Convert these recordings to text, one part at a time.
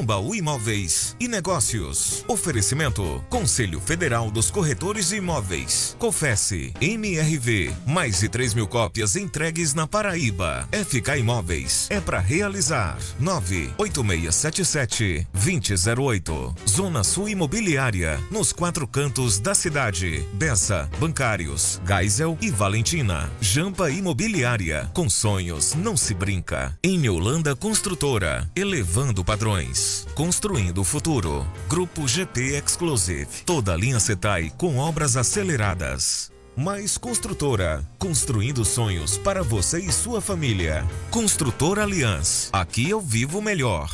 Tambaú Imóveis e Negócios. Oferecimento: Conselho Federal dos Corretores de Imóveis. Confesse, MRV. Mais de 3.000 cópias entregues na Paraíba. FK Imóveis. É para realizar. 98677-2008. Zona Sul Imobiliária. Nos 4 cantos da cidade. Bessa, Bancários, Geisel e Valentina. Jampa Imobiliária. Com sonhos não se brinca. Em Holanda Construtora. Elevando padrões. Construindo o futuro. Grupo GP Exclusive. Toda a linha Setai com obras aceleradas. Mais Construtora. Construindo sonhos para você e sua família. Construtora Aliança. Aqui eu vivo melhor.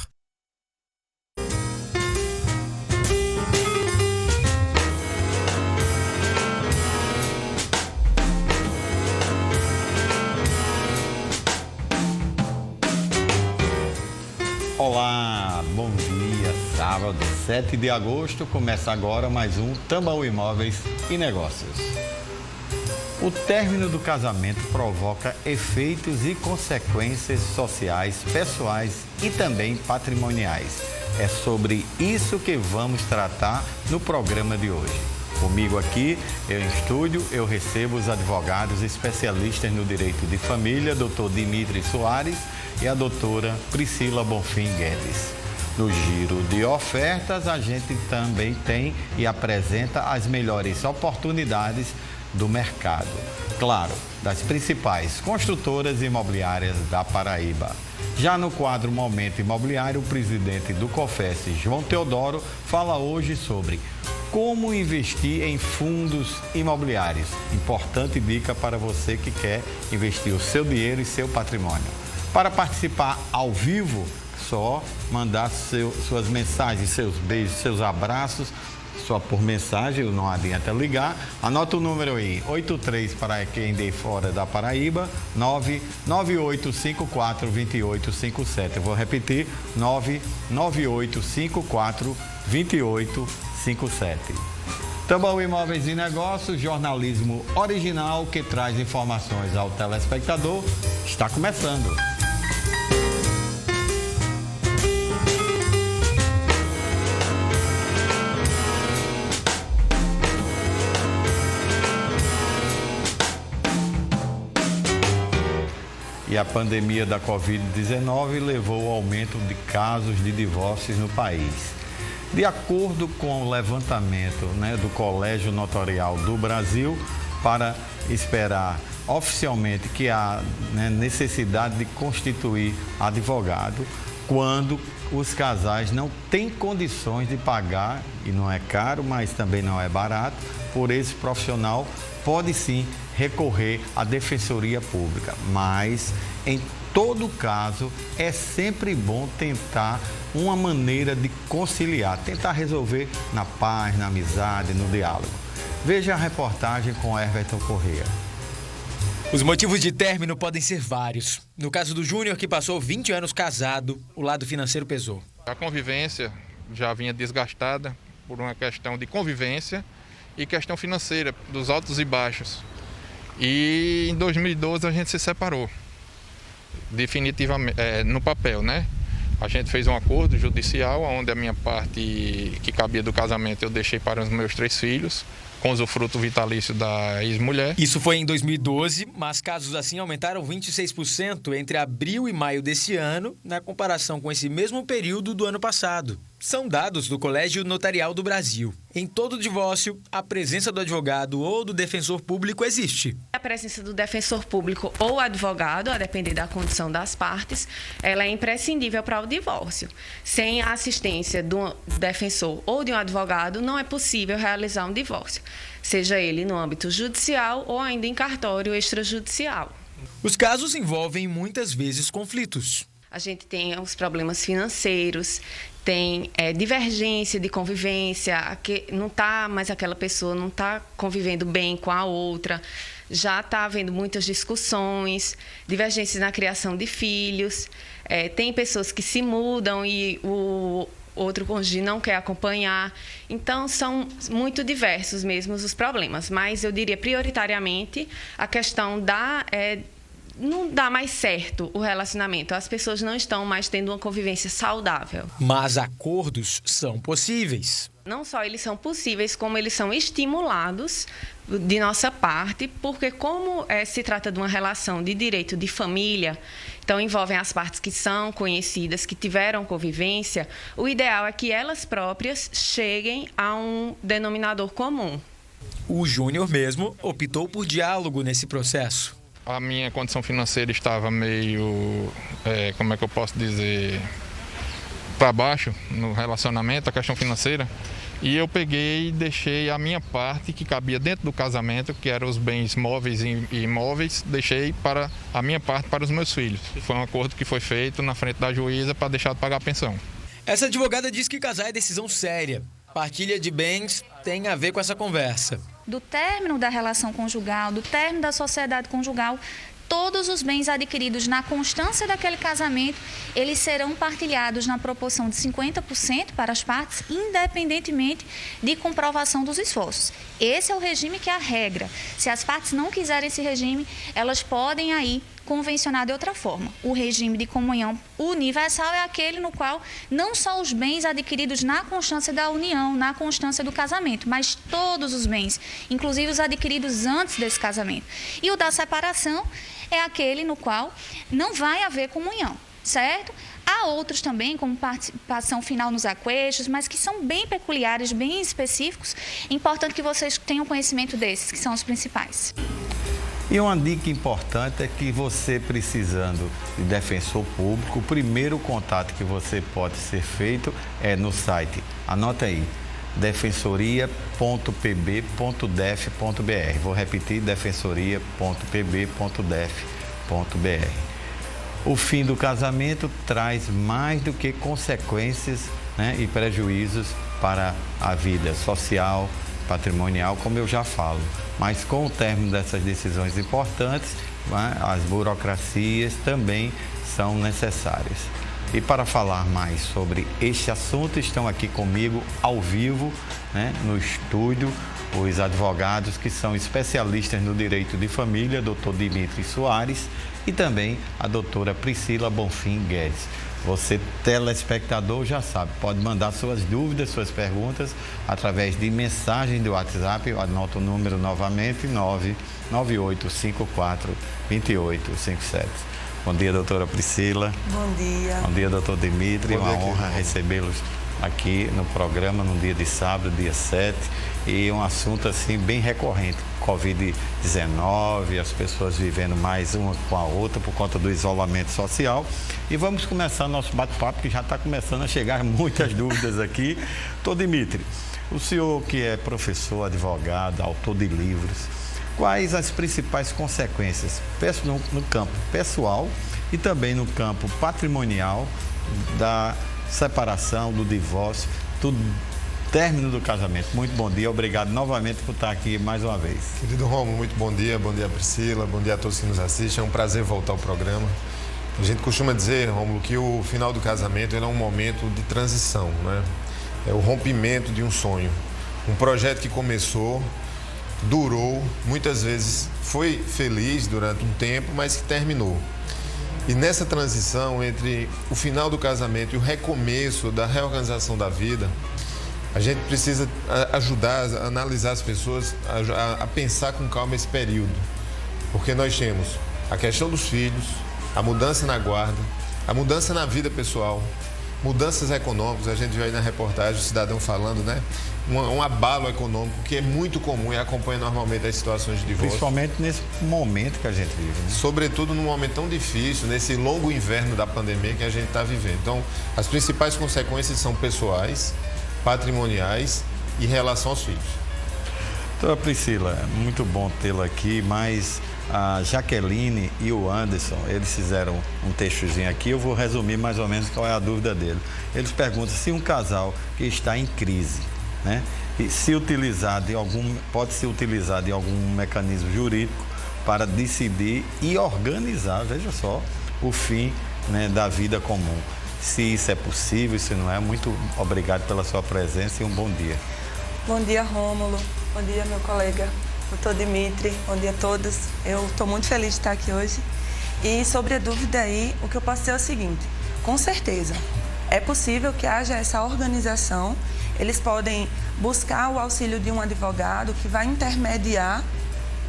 Olá, bom dia, sábado 7 de agosto, começa agora mais um Tambaú Imóveis e Negócios. O término do casamento provoca efeitos e consequências sociais, pessoais e também patrimoniais. É sobre isso que vamos tratar no programa de hoje. Comigo aqui, em estúdio, eu recebo os advogados especialistas no direito de família, Dr. Dimitri Soares e a doutora Priscila Bonfim Guedes. No giro de ofertas, a gente também tem e apresenta as melhores oportunidades do mercado. Claro, das principais construtoras imobiliárias da Paraíba. Já no quadro Momento Imobiliário, o presidente do COFES, João Teodoro, fala hoje sobre como investir em fundos imobiliários. Importante dica para você que quer investir o seu dinheiro e seu patrimônio. Para participar ao vivo, só mandar suas mensagens, seus beijos, seus abraços, só por mensagem, não adianta ligar. Anota o número aí, 83 para quem de fora da Paraíba, 998542857. Eu vou repetir, 998542857. Tambaú Imóveis e Negócios, jornalismo original que traz informações ao telespectador, está começando. E a pandemia da Covid-19 levou ao aumento de casos de divórcios no país. De acordo com o levantamento do Colégio Notarial do Brasil, para esperar oficialmente que há necessidade de constituir advogado quando os casais não têm condições de pagar, e não é caro, mas também não é barato, por esse profissional, pode sim recorrer à Defensoria Pública, mas em todo caso é sempre bom tentar uma maneira de conciliar, tentar resolver na paz, na amizade, no diálogo. Veja a reportagem com Everton Corrêa. Os motivos de término podem ser vários. No caso do Júnior, que passou 20 anos casado, o lado financeiro pesou. A convivência já vinha desgastada por uma questão de convivência e questão financeira, dos altos e baixos. E em 2012 a gente se separou, definitivamente, no papel, né? A gente fez um acordo judicial, onde a minha parte que cabia do casamento eu deixei para os meus 3 filhos, com usufruto vitalício da ex-mulher. Isso foi em 2012, mas casos assim aumentaram 26% entre abril e maio desse ano, na comparação com esse mesmo período do ano passado. São dados do Colégio Notarial do Brasil. Em todo divórcio, a presença do advogado ou do defensor público existe. A presença do defensor público ou advogado, a depender da condição das partes, ela é imprescindível para o divórcio. Sem a assistência do defensor ou de um advogado, não é possível realizar um divórcio, seja ele no âmbito judicial ou ainda em cartório extrajudicial. Os casos envolvem muitas vezes conflitos. A gente tem os problemas financeiros, tem divergência de convivência, aquela pessoa não está convivendo bem com a outra, já está havendo muitas discussões, divergências na criação de filhos, tem pessoas que se mudam e o outro cônjuge não quer acompanhar. Então, são muito diversos mesmo os problemas, mas eu diria prioritariamente a questão não dá mais certo o relacionamento. As pessoas não estão mais tendo uma convivência saudável. Mas acordos são possíveis. Não só eles são possíveis, como eles são estimulados de nossa parte, porque como se trata de uma relação de direito de família, então envolvem as partes que são conhecidas, que tiveram convivência, o ideal é que elas próprias cheguem a um denominador comum. O Júnior mesmo optou por diálogo nesse processo. A minha condição financeira estava meio, como é que eu posso dizer, para baixo no relacionamento, a questão financeira. E eu peguei e deixei a minha parte que cabia dentro do casamento, que eram os bens móveis e imóveis, deixei para a minha parte para os meus filhos. Foi um acordo que foi feito na frente da juíza para deixar de pagar a pensão. Essa advogada diz que casar é decisão séria. Partilha de bens tem a ver com essa conversa. Do término da relação conjugal, do término da sociedade conjugal, todos os bens adquiridos na constância daquele casamento, eles serão partilhados na proporção de 50% para as partes, independentemente de comprovação dos esforços. Esse é o regime que é a regra. Se as partes não quiserem esse regime, elas podem aí convencionar de outra forma. O regime de comunhão universal é aquele no qual não só os bens adquiridos na constância da união, na constância do casamento, mas todos os bens, inclusive os adquiridos antes desse casamento. E o da separação é aquele no qual não vai haver comunhão, certo? Há outros também, como participação final nos aquestos, mas que são bem peculiares, bem específicos. É importante que vocês tenham conhecimento desses, que são os principais. E uma dica importante é que você, precisando de defensor público, o primeiro contato que você pode ser feito é no site. Anota aí, defensoria.pb.def.br. Vou repetir, defensoria.pb.def.br. O fim do casamento traz mais do que consequências, né, e prejuízos para a vida social, patrimonial, como eu já falo. Mas com o término dessas decisões importantes, né, as burocracias também são necessárias. E para falar mais sobre este assunto, estão aqui comigo ao vivo, né, no estúdio, os advogados que são especialistas no direito de família, doutor Dimitri Soares, e também a doutora Priscila Bonfim Guedes. Você, telespectador, já sabe, pode mandar suas dúvidas, suas perguntas através de mensagem do WhatsApp. Eu anoto o número novamente, 998542857. Bom dia, doutora Priscila. Bom dia. Bom dia, doutor Dimitri. Bom dia, uma honra recebê-los aqui no programa, no dia de sábado, dia 7. E um assunto assim bem recorrente, Covid-19, as pessoas vivendo mais uma com a outra por conta do isolamento social. E vamos começar nosso bate-papo, que já está começando a chegar muitas dúvidas aqui. Doutor Dimitri, o senhor que é professor, advogado, autor de livros, quais as principais consequências no campo pessoal e também no campo patrimonial da separação, do divórcio, do término do casamento? Muito bom dia, obrigado novamente por estar aqui mais uma vez. Querido Rômulo, muito bom dia Priscila, bom dia a todos que nos assistem, é um prazer voltar ao programa. A gente costuma dizer, Rômulo, que o final do casamento é um momento de transição, né? É o rompimento de um sonho, um projeto que começou, durou, muitas vezes foi feliz durante um tempo, mas que terminou. E nessa transição entre o final do casamento e o recomeço da reorganização da vida, a gente precisa ajudar a analisar as pessoas, a pensar com calma esse período. Porque nós temos a questão dos filhos, a mudança na guarda, a mudança na vida pessoal, mudanças econômicas. A gente viu aí na reportagem o cidadão falando, né? Um abalo econômico que é muito comum e acompanha normalmente as situações de divórcio. Principalmente nesse momento que a gente vive, né? Sobretudo num momento tão difícil, nesse longo inverno da pandemia que a gente está vivendo. Então, as principais consequências são pessoais, patrimoniais e em relação aos filhos. Doutora Priscila, é muito bom tê-la aqui, mas a Jaqueline e o Anderson, eles fizeram um textozinho aqui, eu vou resumir mais ou menos qual é a dúvida dele. Eles perguntam se um casal que está em crise, né, e pode se utilizar de algum mecanismo jurídico para decidir e organizar, veja só, o fim, né, da vida comum. Se isso é possível, se não é, muito obrigado pela sua presença e um bom dia. Bom dia, Rômulo. Bom dia, meu colega, doutor Dimitri. Bom dia a todos. Eu estou muito feliz de estar aqui hoje. E sobre a dúvida aí, o que eu posso dizer é o seguinte, com certeza, é possível que haja essa organização, eles podem buscar o auxílio de um advogado que vai intermediar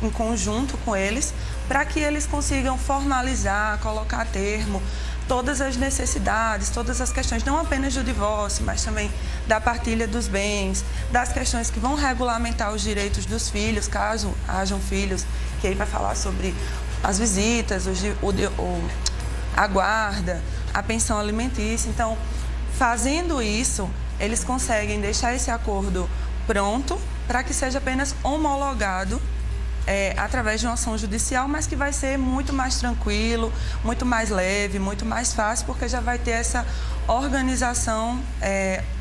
em conjunto com eles, para que eles consigam formalizar, colocar a termo todas as necessidades, todas as questões, não apenas do divórcio, mas também da partilha dos bens, das questões que vão regulamentar os direitos dos filhos, caso hajam filhos, que aí vai falar sobre as visitas, a guarda, a pensão alimentícia. Então, fazendo isso, eles conseguem deixar esse acordo pronto para que seja apenas homologado através de uma ação judicial, mas que vai ser muito mais tranquilo, muito mais leve, muito mais fácil, porque já vai ter essa organização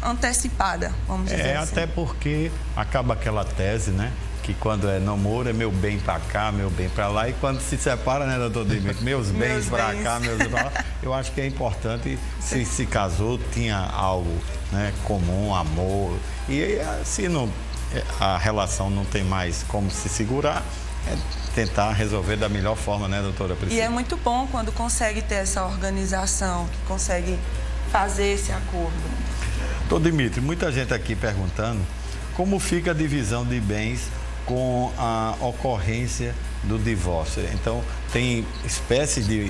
antecipada, vamos dizer assim. Até porque acaba aquela tese, né? Que quando é namoro é meu bem para cá, meu bem para lá, e quando se separa, né, doutor Dimitri, meus bens para cá, meus bens para lá, eu acho que é importante, se casou, tinha algo, né, comum, amor, e se não, a relação não tem mais como se segurar, é tentar resolver da melhor forma, né, doutora Priscila? E é muito bom quando consegue ter essa organização, que consegue fazer esse acordo. Doutor Dimitri, muita gente aqui perguntando como fica a divisão de bens com a ocorrência do divórcio. Então, tem espécies de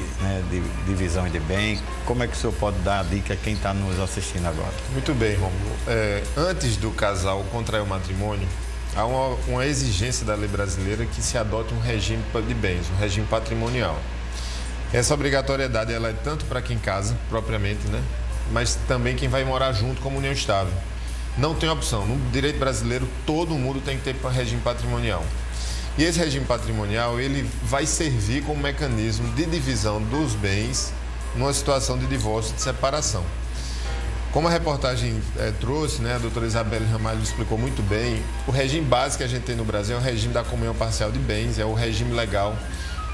divisão de bem. Como é que o senhor pode dar a dica a quem está nos assistindo agora? Muito bem, Rômulo. Antes do casal contrair o matrimônio, há uma exigência da lei brasileira que se adote um regime de bens, um regime patrimonial. Essa obrigatoriedade ela é tanto para quem casa, propriamente, né? Mas também quem vai morar junto como união estável. Não tem opção. No direito brasileiro, todo mundo tem que ter regime patrimonial. E esse regime patrimonial, ele vai servir como mecanismo de divisão dos bens numa situação de divórcio, de separação. Como a reportagem trouxe, né, a doutora Isabelle Ramalho explicou muito bem, o regime básico que a gente tem no Brasil é o regime da comunhão parcial de bens, é o regime legal,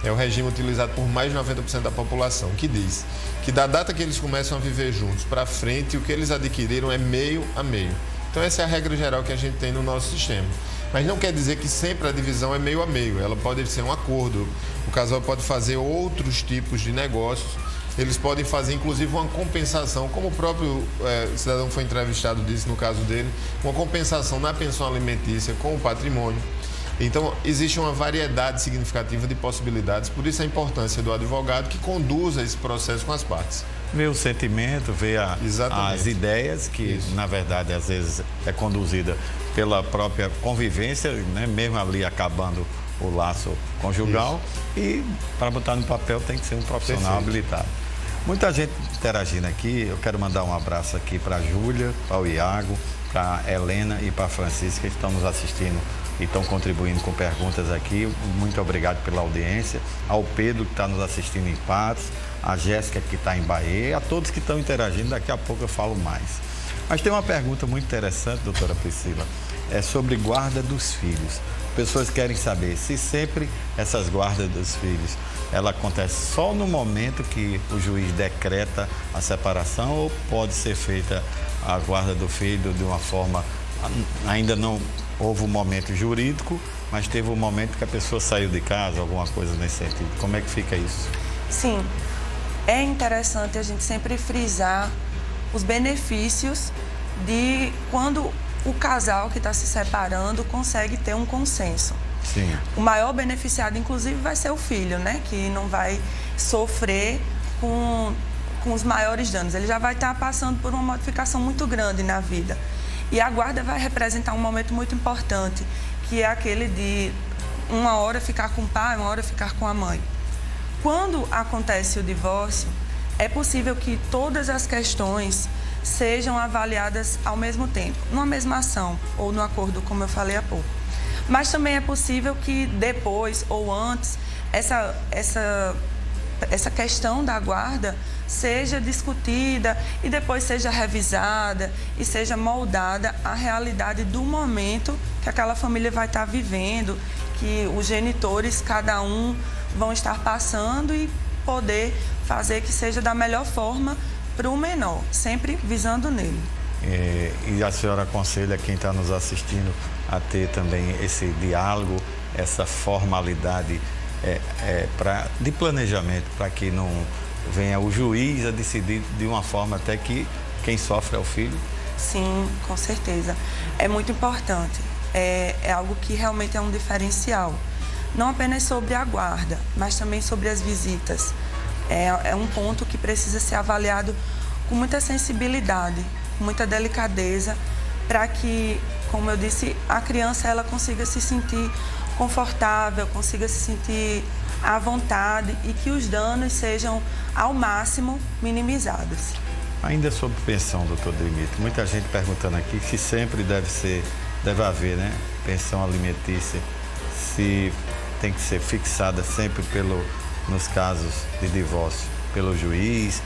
é o regime utilizado por mais de 90% da população, que diz que da data que eles começam a viver juntos para frente, o que eles adquiriram é meio a meio. Então essa é a regra geral que a gente tem no nosso sistema. Mas não quer dizer que sempre a divisão é meio a meio, ela pode ser um acordo, o casal pode fazer outros tipos de negócios, eles podem fazer inclusive uma compensação, como o próprio cidadão foi entrevistado disse no caso dele, uma compensação na pensão alimentícia com o patrimônio. Então, existe uma variedade significativa de possibilidades, por isso a importância do advogado que conduza esse processo com as partes. Ver o sentimento, ver as ideias, que isso, na verdade, às vezes é conduzida pela própria convivência, né? Mesmo ali acabando o laço conjugal. Isso. E para botar no papel tem que ser um profissional habilitado. Muita gente interagindo aqui, eu quero mandar um abraço aqui para a Júlia, para o Iago, para a Helena e para a Francisca, que estão nos assistindo e estão contribuindo com perguntas aqui. Muito obrigado pela audiência. Ao Pedro, que está nos assistindo em Patos, a Jéssica, que está em Bahia, e a todos que estão interagindo. Daqui a pouco eu falo mais. Mas tem uma pergunta muito interessante, doutora Priscila, é sobre guarda dos filhos. Pessoas querem saber se sempre essas guardas dos filhos, ela acontece só no momento que o juiz decreta a separação, ou pode ser feita a guarda do filho de uma forma, ainda não houve um momento jurídico, mas teve um momento que a pessoa saiu de casa, alguma coisa nesse sentido. Como é que fica isso? Sim, é interessante a gente sempre frisar os benefícios de quando o casal que está se separando consegue ter um consenso. Sim. O maior beneficiado, inclusive, vai ser o filho, né? Que não vai sofrer com os maiores danos. Ele já vai estar passando por uma modificação muito grande na vida. E a guarda vai representar um momento muito importante, que é aquele de uma hora ficar com o pai, uma hora ficar com a mãe. Quando acontece o divórcio, é possível que todas as questões sejam avaliadas ao mesmo tempo, numa mesma ação ou no acordo, como eu falei há pouco. Mas também é possível que depois ou antes essa questão da guarda seja discutida e depois seja revisada e seja moldada à realidade do momento que aquela família vai estar vivendo, que os genitores, cada um, vão estar passando e poder fazer que seja da melhor forma para o menor, sempre visando nele. E a senhora aconselha quem está nos assistindo a ter também esse diálogo, essa formalidade de planejamento, para que não venha o juiz a decidir de uma forma até que quem sofre é o filho? Sim, com certeza. É muito importante. É algo que realmente é um diferencial. Não apenas sobre a guarda, mas também sobre as visitas. É um ponto que precisa ser avaliado com muita sensibilidade, com muita delicadeza, para que, como eu disse, a criança ela consiga se sentir confortável, consiga se sentir à vontade e que os danos sejam, ao máximo, minimizados. Ainda sobre pensão, doutor Demito, muita gente perguntando aqui se sempre deve haver, né, pensão alimentícia, se tem que ser fixada sempre nos casos de divórcio pelo juiz,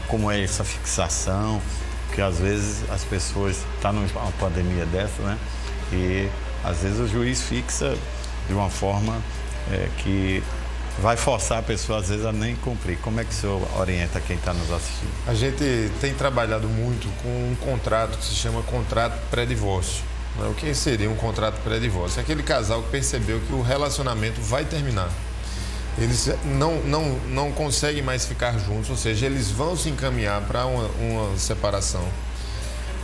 como é essa fixação, porque às vezes as pessoas estão numa pandemia dessa, né, e às vezes o juiz fixa de uma forma que vai forçar a pessoa, às vezes, a nem cumprir. Como é que o senhor orienta quem está nos assistindo? A gente tem trabalhado muito com um contrato que se chama contrato pré-divórcio. O que seria um contrato pré-divórcio? É aquele casal que percebeu que o relacionamento vai terminar. Eles não conseguem mais ficar juntos, ou seja, eles vão se encaminhar para uma separação.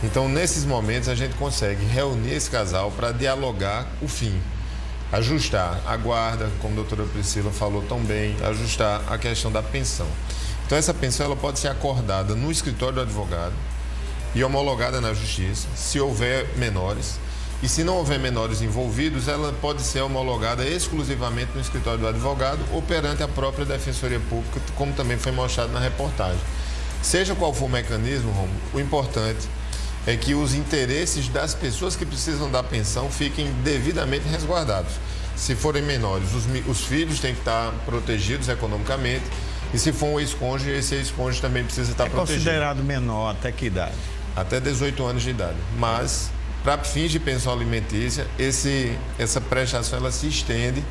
Então, nesses momentos, a gente consegue reunir esse casal para dialogar o fim. Ajustar a guarda, como a doutora Priscila falou tão bem, ajustar a questão da pensão. Então, essa pensão ela pode ser acordada no escritório do advogado e homologada na justiça, se houver menores. E se não houver menores envolvidos, ela pode ser homologada exclusivamente no escritório do advogado ou perante a própria Defensoria Pública, como também foi mostrado na reportagem. Seja qual for o mecanismo, Romulo, o importante é que os interesses das pessoas que precisam da pensão fiquem devidamente resguardados. Se forem menores, os filhos têm que estar protegidos economicamente, e se for um ex-cônjuge, esse ex-cônjuge também precisa estar protegido. É considerado menor até que idade? Até 18 anos de idade. Mas, para fins de pensão alimentícia, essa prestação ela se estende,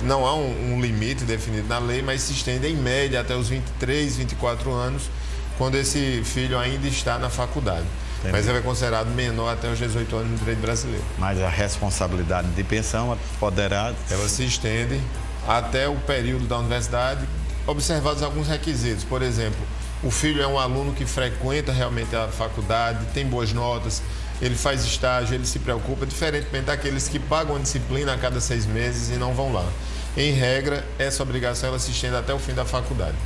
não há um limite definido na lei, mas se estende em média até os 23, 24 anos, quando esse filho ainda está na faculdade. Mas ele é considerado menor até os 18 anos no direito brasileiro. Mas a responsabilidade de pensão poderá... Ela se estende até o período da universidade, observados alguns requisitos. Por exemplo, o filho é um aluno que frequenta realmente a faculdade, tem boas notas, ele faz estágio, ele se preocupa, diferentemente daqueles que pagam a disciplina a cada 6 meses e não vão lá. Em regra, essa obrigação ela se estende até o fim da faculdade.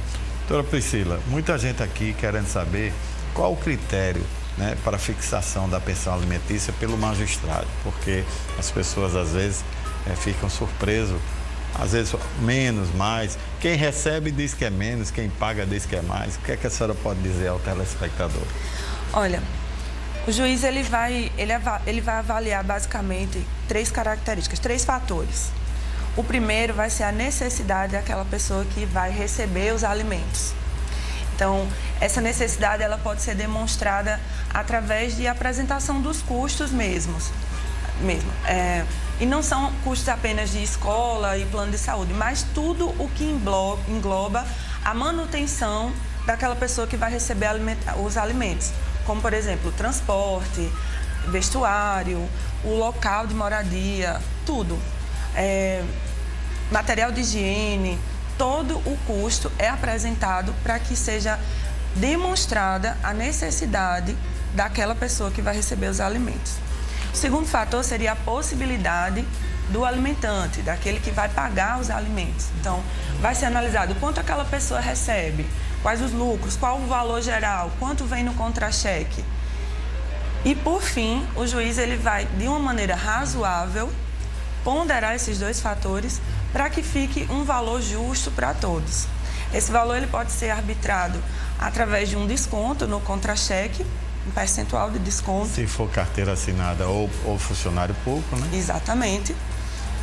Doutora Priscila, muita gente aqui querendo saber qual o critério, né, para a fixação da pensão alimentícia pelo magistrado, porque as pessoas às vezes ficam surpresas, às vezes menos, mais. Quem recebe diz que é menos, quem paga diz que é mais. O que é que a senhora pode dizer ao telespectador? Olha, o juiz ele vai avaliar basicamente 3 características, 3 fatores. O primeiro vai ser a necessidade daquela pessoa que vai receber os alimentos. Então, essa necessidade ela pode ser demonstrada através de apresentação dos custos mesmo. E não são custos apenas de escola e plano de saúde, mas tudo o que engloba a manutenção daquela pessoa que vai receber os alimentos. Como, por exemplo, transporte, vestuário, o local de moradia, tudo. Material de higiene. Todo o custo é apresentado para que seja demonstrada a necessidade daquela pessoa que vai receber os alimentos. O segundo fator seria a possibilidade do alimentante, daquele que vai pagar os alimentos. Então, vai ser analisado quanto aquela pessoa recebe, quais os lucros, qual o valor geral, quanto vem no contra-cheque. E, por fim, o juiz ele vai, de uma maneira razoável, ponderar esses 2 fatores para que fique um valor justo para todos. Esse valor ele pode ser arbitrado através de um desconto no contra-cheque, um percentual de desconto. Se for carteira assinada ou funcionário público, né? Exatamente.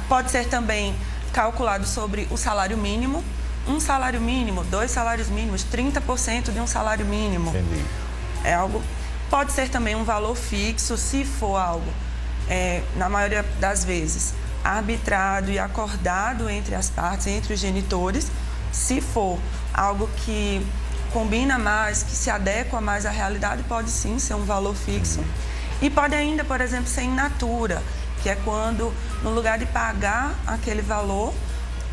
Pode ser também calculado sobre o salário mínimo, um salário mínimo, 2 salários mínimos, 30% de um salário mínimo. Entendi. É algo. Pode ser também um valor fixo, se for algo, na maioria das vezes, arbitrado e acordado entre as partes, entre os genitores. Se for algo que combina mais, que se adequa mais à realidade, pode sim ser um valor fixo. E pode ainda, por exemplo, ser in natura, que é quando, no lugar de pagar aquele valor,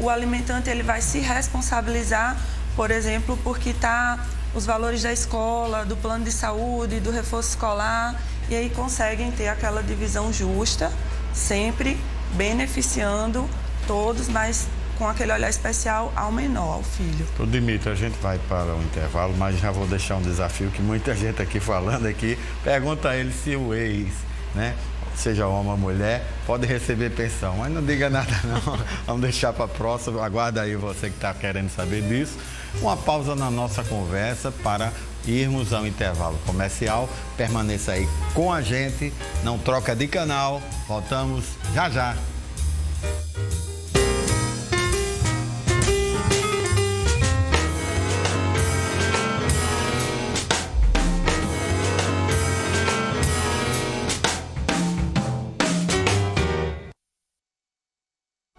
o alimentante ele vai se responsabilizar, por exemplo, porque está os valores da escola, do plano de saúde, do reforço escolar, e aí conseguem ter aquela divisão justa, sempre beneficiando todos, mas com aquele olhar especial ao menor, ao filho. Ô Dimitri, a gente vai para o intervalo, mas já vou deixar um desafio que muita gente aqui falando aqui, pergunta a ele se o ex, né, seja homem ou mulher, pode receber pensão, mas não diga nada não, vamos deixar para a próxima, aguarda aí você que está querendo saber disso. Uma pausa na nossa conversa para irmos ao intervalo comercial, permaneça aí com a gente, não troca de canal, voltamos já já.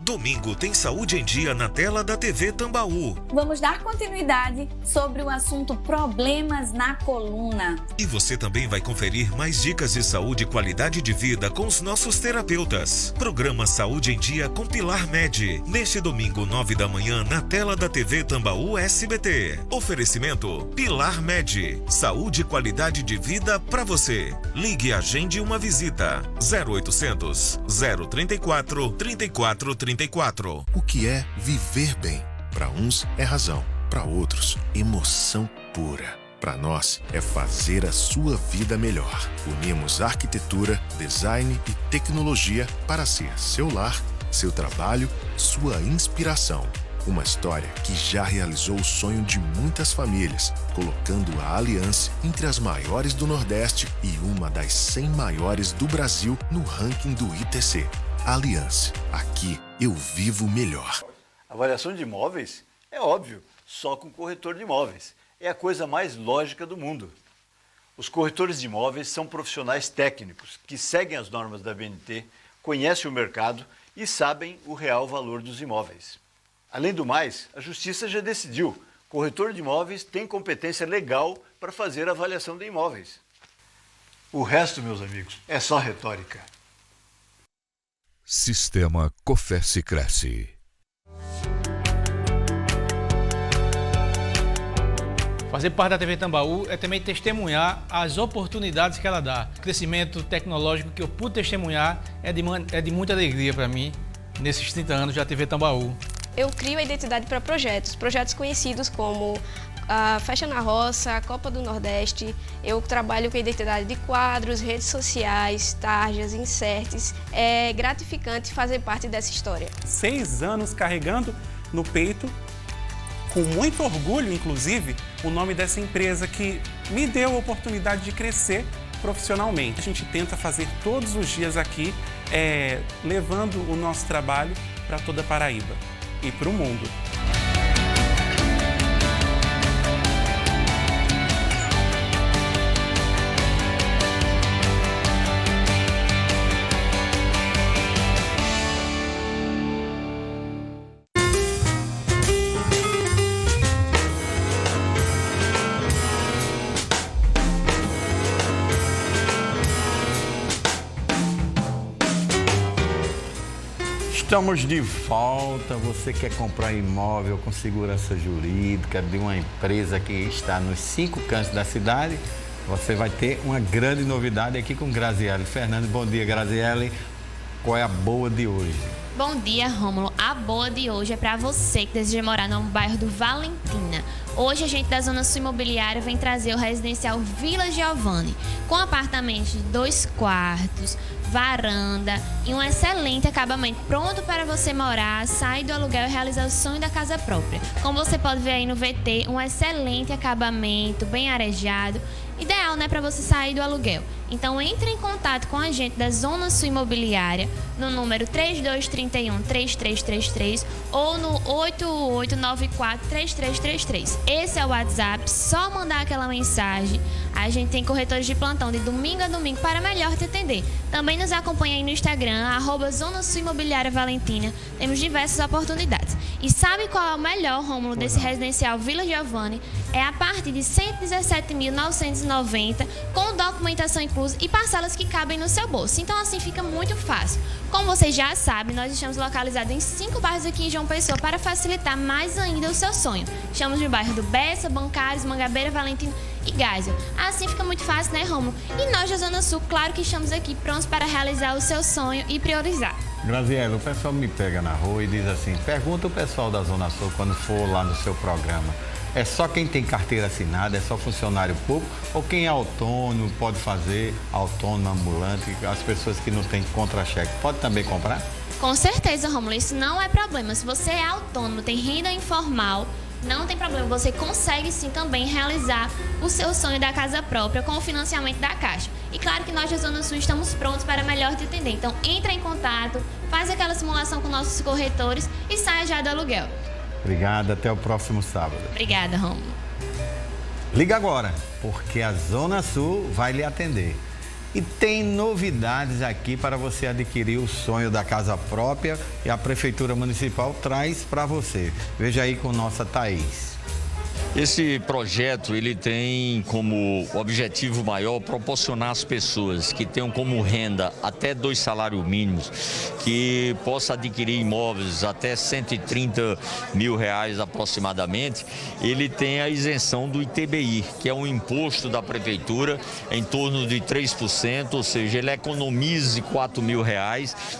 Domingo tem Saúde em Dia na tela da TV Tambaú. Vamos dar continuidade sobre o assunto problemas na coluna. E você também vai conferir mais dicas de saúde e qualidade de vida com os nossos terapeutas. Programa Saúde em Dia com Pilar Med. Neste domingo, 9 da manhã, na tela da TV Tambaú SBT. Oferecimento Pilar Med. Saúde e qualidade de vida para você. Ligue e agende uma visita. 0800 034 3434. O que é viver bem? Para uns é razão, para outros, emoção pura. Para nós, é fazer a sua vida melhor. Unimos arquitetura, design e tecnologia para ser seu lar, seu trabalho, sua inspiração. Uma história que já realizou o sonho de muitas famílias, colocando a Aliança entre as maiores do Nordeste e uma das 100 maiores do Brasil no ranking do ITC. Aliança, aqui eu vivo melhor. Avaliação de imóveis? É óbvio, só com corretor de imóveis. É a coisa mais lógica do mundo. Os corretores de imóveis são profissionais técnicos que seguem as normas da BNT, conhecem o mercado e sabem o real valor dos imóveis. Além do mais, a Justiça já decidiu, corretor de imóveis tem competência legal para fazer a avaliação de imóveis. O resto, meus amigos, é só retórica. Sistema Cofesse Cresce. Fazer parte da TV Tambaú é também testemunhar as oportunidades que ela dá. O crescimento tecnológico que eu pude testemunhar é de muita alegria para mim nesses 30 anos da TV Tambaú. Eu crio a identidade para projetos conhecidos como a Festa na Roça, a Copa do Nordeste. Eu trabalho com a identidade de quadros, redes sociais, tarjas, inserts. É gratificante fazer parte dessa história. 6 anos carregando no peito, com muito orgulho, inclusive, o nome dessa empresa que me deu a oportunidade de crescer profissionalmente. A gente tenta fazer todos os dias aqui, levando o nosso trabalho para toda a Paraíba e para o mundo. Estamos de volta. Você quer comprar imóvel com segurança jurídica de uma empresa que está nos 5 cantos da cidade? Você vai ter uma grande novidade aqui com Graziele Fernandes. Bom dia, Graziele. Qual é a boa de hoje? Bom dia, Rômulo. A boa de hoje é para você que deseja morar no bairro do Valentina. Hoje a gente da Zona Sul Imobiliária vem trazer o residencial Vila Giovanni, com apartamentos de 2 quartos, varanda e um excelente acabamento pronto para você morar, sair do aluguel e realizar o sonho da casa própria. Como você pode ver aí no VT, um excelente acabamento, bem arejado, ideal, né, para você sair do aluguel. Então entre em contato com a gente da Zona Sul Imobiliária no número 3231-3333 ou no 8894-3333. Esse é o WhatsApp, só mandar aquela mensagem. A gente tem corretores de plantão de domingo a domingo para melhor te atender. Também nos acompanha aí no Instagram, @Zona Sul Imobiliária Valentina. Temos diversas oportunidades. E sabe qual é o melhor, Rômulo, desse residencial Vila Giovanni? É a partir de R$ 117.990, com documentação incluída recursos e parcelas que cabem no seu bolso. Então, assim, fica muito fácil. Como vocês já sabem, nós estamos localizados em 5 bairros aqui em João Pessoa para facilitar mais ainda o seu sonho. Estamos no bairro do Bessa, Bancários, Mangabeira, Valentina e Geisel. Assim fica muito fácil, né, Rômulo? E nós da Zona Sul, claro que estamos aqui prontos para realizar o seu sonho e priorizar. Graziela, o pessoal me pega na rua e diz assim, pergunta o pessoal da Zona Sul quando for lá no seu programa. É só quem tem carteira assinada, é só funcionário público ou quem é autônomo pode fazer, autônomo, ambulante, as pessoas que não têm contra-cheque, pode também comprar? Com certeza, Rômulo, isso não é problema. Se você é autônomo, tem renda informal, não tem problema, você consegue sim também realizar o seu sonho da casa própria com o financiamento da Caixa. E claro que nós da Zona Sul estamos prontos para melhor te atender. Então, entra em contato, faz aquela simulação com nossos corretores e saia já do aluguel. Obrigado, até o próximo sábado. Obrigada, Rômulo. Liga agora, porque a Zona Sul vai lhe atender. E tem novidades aqui para você adquirir o sonho da casa própria e a Prefeitura Municipal traz para você. Veja aí com nossa Thaís. Esse projeto ele tem como objetivo maior proporcionar às pessoas que tenham como renda até 2 salários mínimos, que possa adquirir imóveis até R$130 mil aproximadamente, ele tem a isenção do ITBI, que é um imposto da Prefeitura em torno de 3%, ou seja, ele economiza R$4 mil.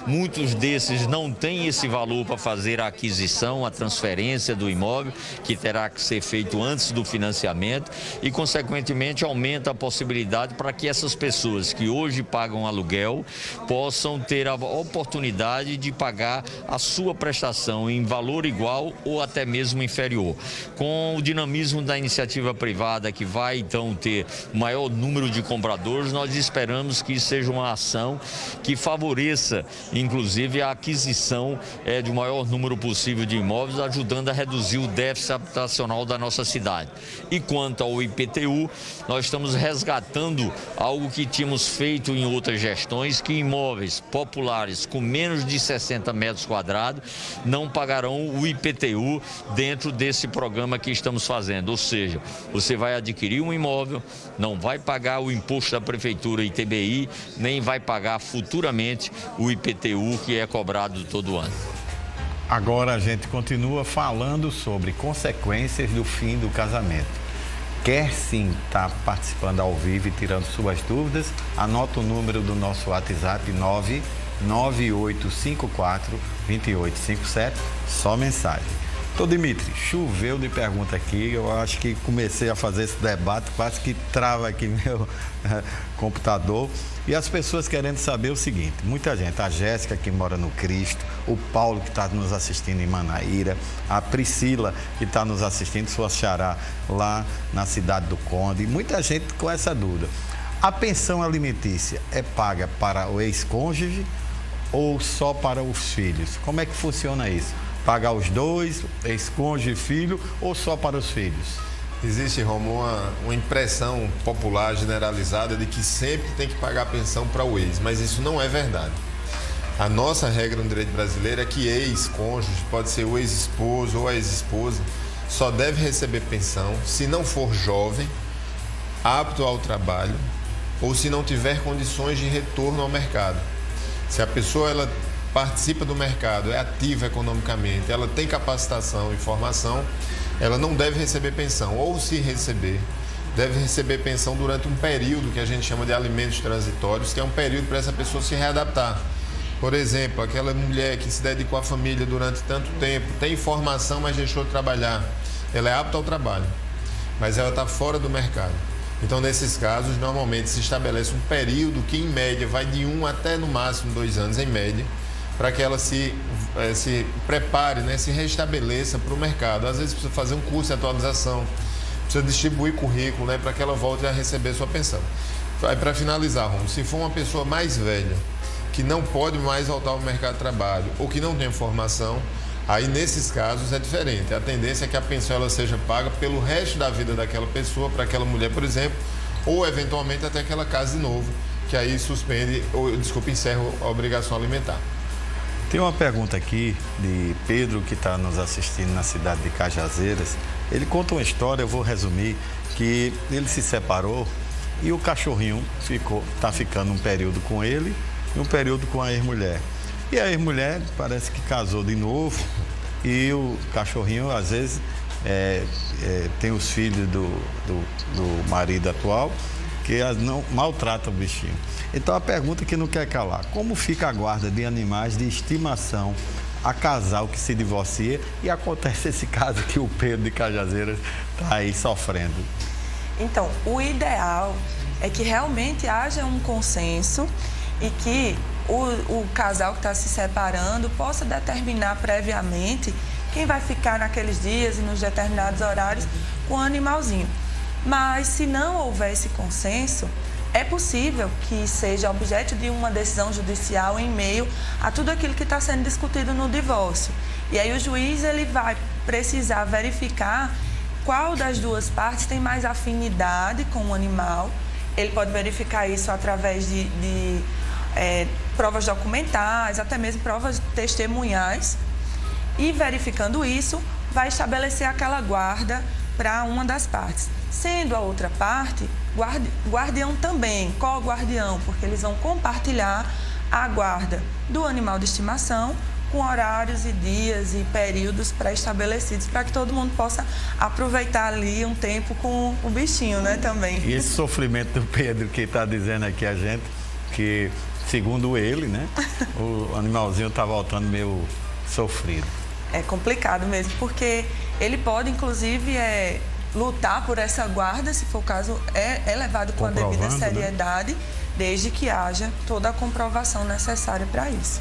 Muitos desses não têm esse valor para fazer a aquisição, a transferência do imóvel, que terá que ser feito antes do financiamento e, consequentemente, aumenta a possibilidade para que essas pessoas que hoje pagam aluguel possam ter a oportunidade de pagar a sua prestação em valor igual ou até mesmo inferior. Com o dinamismo da iniciativa privada, que vai então ter o maior número de compradores, nós esperamos que seja uma ação que favoreça, inclusive, a aquisição de um maior número possível de imóveis, ajudando a reduzir o déficit habitacional da nossa cidade. E quanto ao IPTU, nós estamos resgatando algo que tínhamos feito em outras gestões, que imóveis populares com menos de 60 metros quadrados não pagarão o IPTU dentro desse programa que estamos fazendo. Ou seja, você vai adquirir um imóvel, não vai pagar o imposto da Prefeitura ITBI, nem vai pagar futuramente o IPTU que é cobrado todo ano. Agora a gente continua falando sobre consequências do fim do casamento. Quer sim estar participando ao vivo e tirando suas dúvidas? Anota o número do nosso WhatsApp 99854-2857, só mensagem. Tô, Dimitri, choveu de pergunta aqui, eu acho que comecei a fazer esse debate, quase que trava aqui meu computador. E as pessoas querendo saber o seguinte, muita gente, a Jéssica que mora no Cristo, o Paulo que está nos assistindo em Manaíra, a Priscila que está nos assistindo, sua xará, lá na cidade do Conde, muita gente com essa dúvida. A pensão alimentícia é paga para o ex-cônjuge ou só para os filhos? Como é que funciona isso? Pagar os dois, ex-cônjuge e filho, ou só para os filhos? Existe, Romulo, uma impressão popular generalizada de que sempre tem que pagar a pensão para o ex, mas isso não é verdade. A nossa regra no direito brasileiro é que ex-cônjuge, pode ser o ex-esposo ou a ex-esposa, só deve receber pensão se não for jovem, apto ao trabalho ou se não tiver condições de retorno ao mercado. Se a pessoa ela participa do mercado, é ativa economicamente, ela tem capacitação e formação, ela não deve receber pensão. Ou, se receber, deve receber pensão durante um período que a gente chama de alimentos transitórios, que é um período para essa pessoa se readaptar. Por exemplo, aquela mulher que se dedicou à família durante tanto tempo, tem formação, mas deixou de trabalhar. Ela é apta ao trabalho, mas ela está fora do mercado. Então, nesses casos, normalmente se estabelece um período que, em média, vai de 1 até, no máximo, 2 anos, em média, para que ela se prepare, né, se restabeleça para o mercado. Às vezes precisa fazer um curso de atualização, precisa distribuir currículo, né, para que ela volte a receber sua pensão. Para finalizar, Romulo, se for uma pessoa mais velha, que não pode mais voltar ao mercado de trabalho ou que não tem formação, aí nesses casos é diferente. A tendência é que a pensão ela seja paga pelo resto da vida daquela pessoa, para aquela mulher, por exemplo, ou eventualmente até que ela case de novo, que aí encerra a obrigação alimentar. Tem uma pergunta aqui de Pedro, que está nos assistindo na cidade de Cajazeiras. Ele conta uma história, eu vou resumir, que ele se separou e o cachorrinho está ficando um período com ele e um período com a ex-mulher. E a ex-mulher parece que casou de novo e o cachorrinho, às vezes, tem os filhos do marido atual que não maltrata o bichinho. Então, a pergunta que não quer calar: como fica a guarda de animais de estimação a casal que se divorcia e acontece esse caso que o Pedro de Cajazeiras está aí sofrendo? Então, o ideal é que realmente haja um consenso e que o casal que está se separando possa determinar previamente quem vai ficar naqueles dias e nos determinados horários com o animalzinho. Mas, se não houver esse consenso, é possível que seja objeto de uma decisão judicial em meio a tudo aquilo que está sendo discutido no divórcio. E aí o juiz ele vai precisar verificar qual das duas partes tem mais afinidade com o animal. Ele pode verificar isso através de provas documentais, até mesmo provas testemunhais. E verificando isso, vai estabelecer aquela guarda para uma das partes. Sendo a outra parte, guardião também, co-guardião, porque eles vão compartilhar a guarda do animal de estimação com horários e dias e períodos pré-estabelecidos para que todo mundo possa aproveitar ali um tempo com o bichinho, né, também. E esse sofrimento do Pedro que está dizendo aqui a gente, que segundo ele, né, o animalzinho está voltando meio sofrido. É complicado mesmo, porque ele pode, inclusive, lutar por essa guarda, se for o caso, é levado com a devida seriedade, né? Desde que haja toda a comprovação necessária para isso.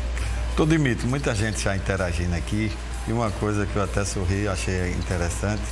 Tô, Dimitri, muita gente já interagindo aqui, e uma coisa que eu até sorri, achei interessante,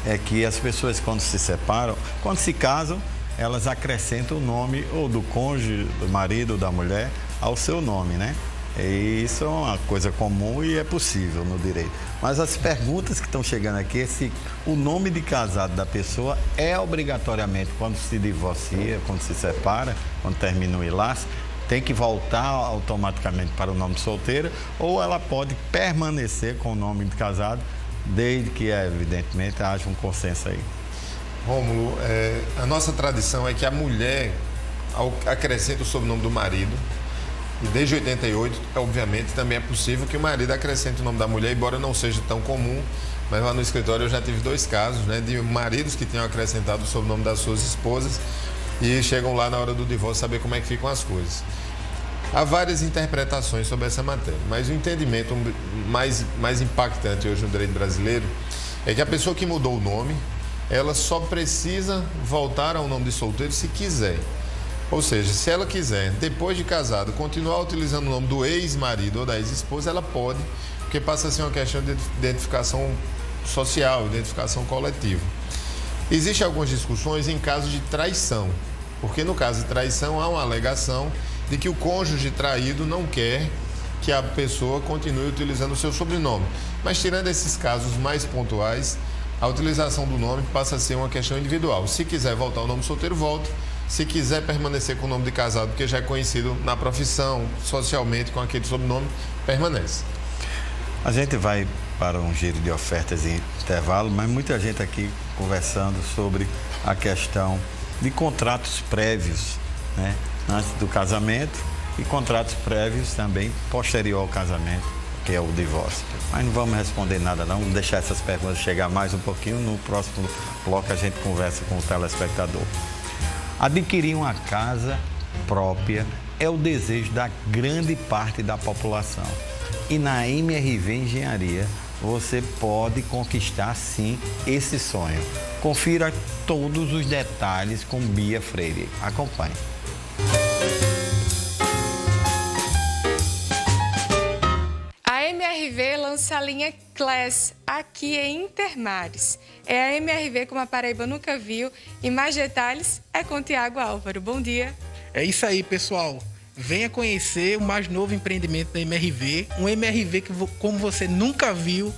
é que as pessoas, quando se separam, quando se casam, elas acrescentam o nome ou do cônjuge, do marido ou da mulher, ao seu nome, né? E isso é uma coisa comum e é possível no direito. Mas as perguntas que estão chegando aqui é se o nome de casado da pessoa é obrigatoriamente, quando se divorcia, quando se separa, quando termina o enlace, tem que voltar automaticamente para o nome de solteira, ou ela pode permanecer com o nome de casado, desde que, evidentemente, haja um consenso aí. Rômulo, a nossa tradição é que a mulher acrescenta o sobrenome do marido. E desde 88, obviamente, também é possível que o marido acrescente o nome da mulher, embora não seja tão comum, mas lá no escritório eu já tive 2 casos, né, de maridos que tinham acrescentado o sobrenome das suas esposas e chegam lá na hora do divórcio saber como é que ficam as coisas. Há várias interpretações sobre essa matéria, mas o entendimento mais impactante hoje no direito brasileiro é que a pessoa que mudou o nome, ela só precisa voltar ao nome de solteiro se quiser. Ou seja, se ela quiser, depois de casado, continuar utilizando o nome do ex-marido ou da ex-esposa, ela pode, porque passa a ser uma questão de identificação social, identificação coletiva. Existem algumas discussões em caso de traição, porque no caso de traição há uma alegação de que o cônjuge traído não quer que a pessoa continue utilizando o seu sobrenome. Mas tirando esses casos mais pontuais, a utilização do nome passa a ser uma questão individual. Se quiser voltar ao nome solteiro, volta. Se quiser permanecer com o nome de casado, porque já é conhecido na profissão, socialmente, com aquele sobrenome, permanece. A gente vai para um giro de ofertas em intervalo, mas muita gente aqui conversando sobre a questão de contratos prévios, né, antes do casamento e contratos prévios também posterior ao casamento, que é o divórcio. Mas não vamos responder nada não, vamos deixar essas perguntas chegar mais um pouquinho, no próximo bloco a gente conversa com o telespectador. Adquirir uma casa própria é o desejo da grande parte da população. E na MRV Engenharia, você pode conquistar, sim, esse sonho. Confira todos os detalhes com Bia Freire. Acompanhe. A MRV lança a linha Class aqui em Intermares. É a MRV como a Paraíba nunca viu. E mais detalhes é com o Tiago Álvaro. Bom dia. É isso aí, pessoal. Venha conhecer o mais novo empreendimento da MRV. Um MRV que, como você nunca viu,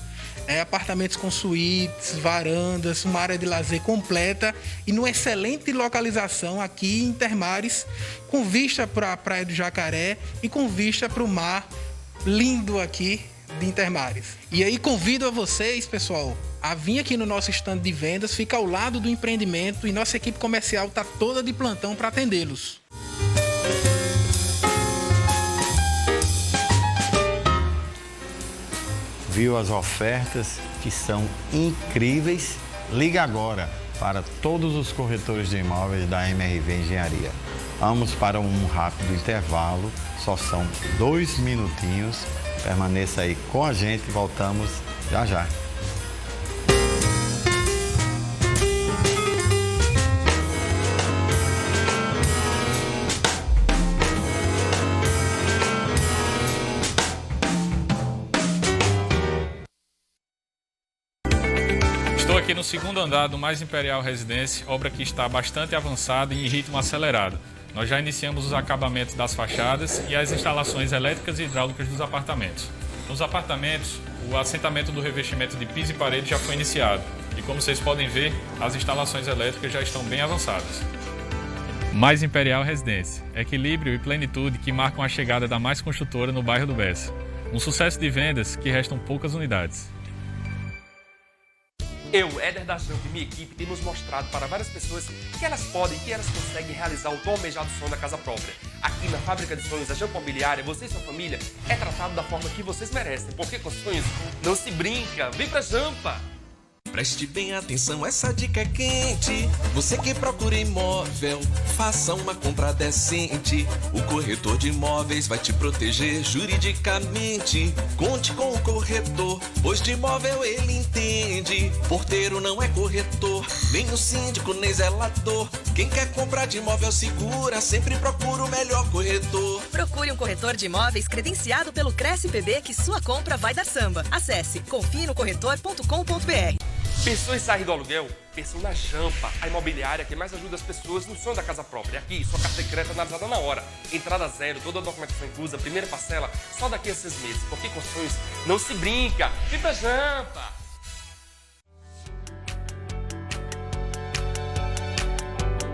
apartamentos com suítes, varandas, uma área de lazer completa e numa excelente localização aqui em Intermares, com vista para a Praia do Jacaré e com vista para o mar lindo aqui de Intermares. E aí convido a vocês, pessoal, a vir aqui no nosso stand de vendas, fica ao lado do empreendimento e nossa equipe comercial está toda de plantão para atendê-los. Viu as ofertas que são incríveis? Liga agora para todos os corretores de imóveis da MRV Engenharia. Vamos para um rápido intervalo, só são 2 minutinhos. Permaneça aí com a gente, voltamos já já. Estou aqui no segundo andar do Mais Imperial Residência, obra que está bastante avançada e em ritmo acelerado. Nós já iniciamos os acabamentos das fachadas e as instalações elétricas e hidráulicas dos apartamentos. Nos apartamentos, o assentamento do revestimento de piso e parede já foi iniciado. E como vocês podem ver, as instalações elétricas já estão bem avançadas. Mais Imperial Residência. Equilíbrio e plenitude que marcam a chegada da Mais Construtora no bairro do Bessa. Um sucesso de vendas que restam poucas unidades. Eu, Éder da Jampa e minha equipe temos mostrado para várias pessoas que elas podem, que elas conseguem realizar o tão almejado sonho da casa própria. Aqui na Fábrica de Sonhos da Jampa Imobiliária, você e sua família é tratado da forma que vocês merecem, porque com sonhos não se brinca. Vem pra Jampa! Preste bem atenção, essa dica é quente. Você que procura imóvel, faça uma compra decente. O corretor de imóveis vai te proteger juridicamente. Conte com o corretor, pois de imóvel ele entende. Porteiro não é corretor, nem o síndico, nem zelador. Quem quer comprar de imóvel segura, sempre procura o melhor corretor. Procure um corretor de imóveis credenciado pelo CrescePB que sua compra vai dar samba. Acesse confienocorretor.com.br. Pensou em sair do aluguel? Pensou na Jampa, a imobiliária que mais ajuda as pessoas no sonho da casa própria. Aqui, sua carta de crédito analisada na hora. Entrada zero, toda a documentação inclusa, primeira parcela só daqui a 6 meses. Porque com sonhos não se brinca. Vem pra Jampa!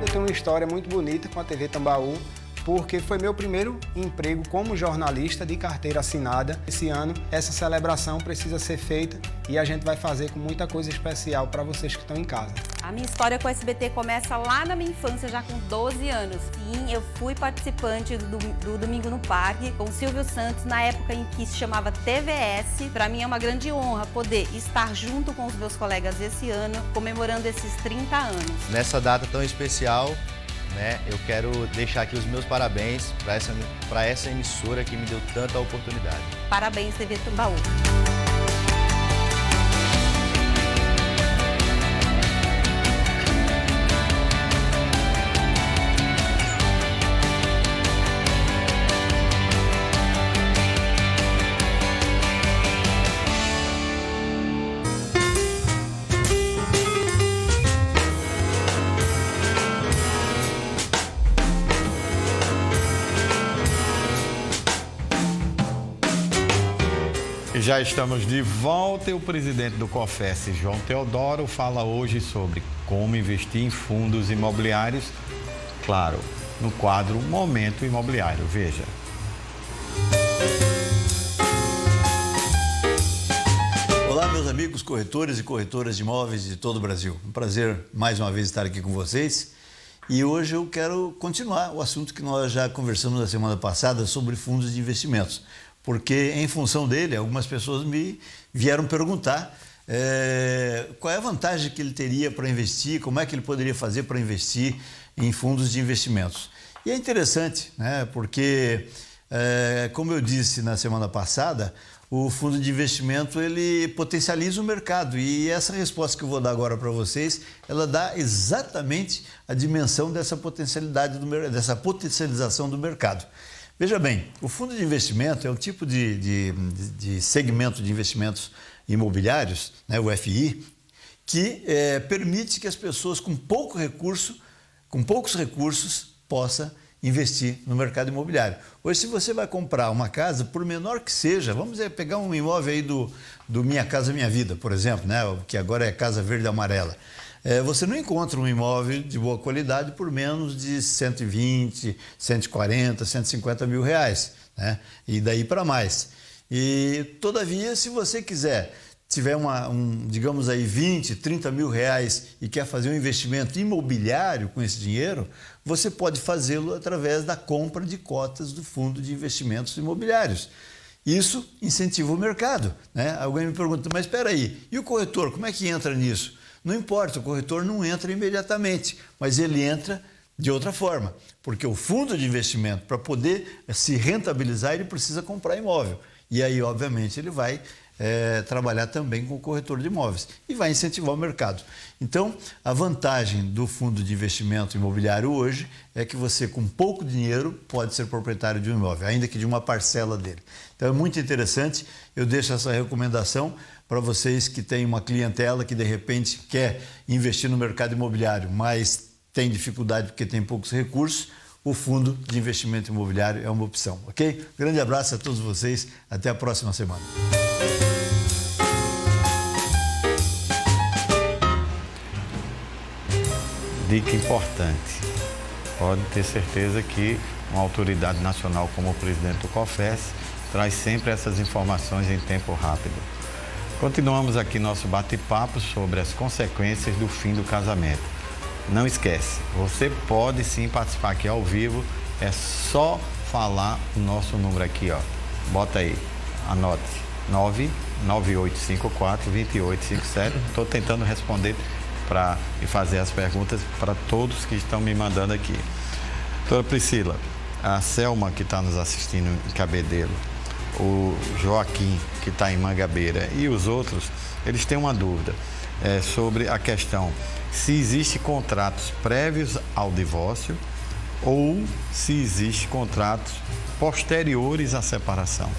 Eu tenho uma história muito bonita com a TV Tambaú, porque foi meu primeiro emprego como jornalista de carteira assinada. Esse ano, essa celebração precisa ser feita e a gente vai fazer com muita coisa especial para vocês que estão em casa. A minha história com o SBT começa lá na minha infância, já com 12 anos. Sim, eu fui participante do Domingo no Parque com o Silvio Santos, na época em que se chamava TVS. Para mim é uma grande honra poder estar junto com os meus colegas esse ano, comemorando esses 30 anos. Nessa data tão especial, eu quero deixar aqui os meus parabéns para essa emissora que me deu tanta oportunidade. Parabéns, TV Tambaú. Já estamos de volta e o presidente do COFES, João Teodoro, fala hoje sobre como investir em fundos imobiliários, claro, no quadro Momento Imobiliário. Veja. Olá, meus amigos corretores e corretoras de imóveis de todo o Brasil. Um prazer mais uma vez estar aqui com vocês. E hoje eu quero continuar o assunto que nós já conversamos na semana passada sobre fundos de investimentos. Porque, em função dele, algumas pessoas me vieram perguntar qual é a vantagem que ele teria para investir, como é que ele poderia fazer para investir em fundos de investimentos. E é interessante, porque, como eu disse na semana passada, o fundo de investimento ele potencializa o mercado. E essa resposta que eu vou dar agora para vocês, ela dá exatamente a dimensão dessa potencialidade, dessa potencialização do mercado. Veja bem, o fundo de investimento é um tipo de segmento de investimentos imobiliários, o FI, que permite que as pessoas com poucos recursos possam investir no mercado imobiliário. Hoje, se você vai comprar uma casa, por menor que seja, vamos pegar um imóvel aí do Minha Casa Minha Vida, por exemplo, que agora é Casa Verde e Amarela. Você não encontra um imóvel de boa qualidade por menos de 120, 140, 150 mil reais, e daí para mais. E, todavia, se você tiver digamos aí, 20, 30 mil reais e quer fazer um investimento imobiliário com esse dinheiro, você pode fazê-lo através da compra de cotas do Fundo de Investimentos Imobiliários. Isso incentiva o mercado, né? Alguém me pergunta, mas espera aí, e o corretor, como é que entra nisso? Não importa, o corretor não entra imediatamente, mas ele entra de outra forma, porque o fundo de investimento, para poder se rentabilizar, ele precisa comprar imóvel. E aí, obviamente, ele vai trabalhar também com o corretor de imóveis e vai incentivar o mercado. Então, a vantagem do fundo de investimento imobiliário hoje é que você, com pouco dinheiro, pode ser proprietário de um imóvel, ainda que de uma parcela dele. Então, é muito interessante. Eu deixo essa recomendação para vocês que têm uma clientela que, de repente, quer investir no mercado imobiliário, mas tem dificuldade porque tem poucos recursos. O fundo de investimento imobiliário é uma opção, ok? Grande abraço a todos vocês. Até a próxima semana. Dica importante. Pode ter certeza que uma autoridade nacional como o presidente do COFES traz sempre essas informações em tempo rápido. Continuamos aqui nosso bate-papo sobre as consequências do fim do casamento. Não esquece, você pode sim participar aqui ao vivo, é só falar o nosso número aqui, ó. Bota aí, anote, 99854-2857. Estou tentando responder e fazer as perguntas para todos que estão me mandando aqui. Doutora Priscila, a Selma que está nos assistindo em Cabedelo, o Joaquim que está em Mangabeira e os outros, eles têm uma dúvida sobre a questão se existe contratos prévios ao divórcio ou se existe contratos posteriores à separação.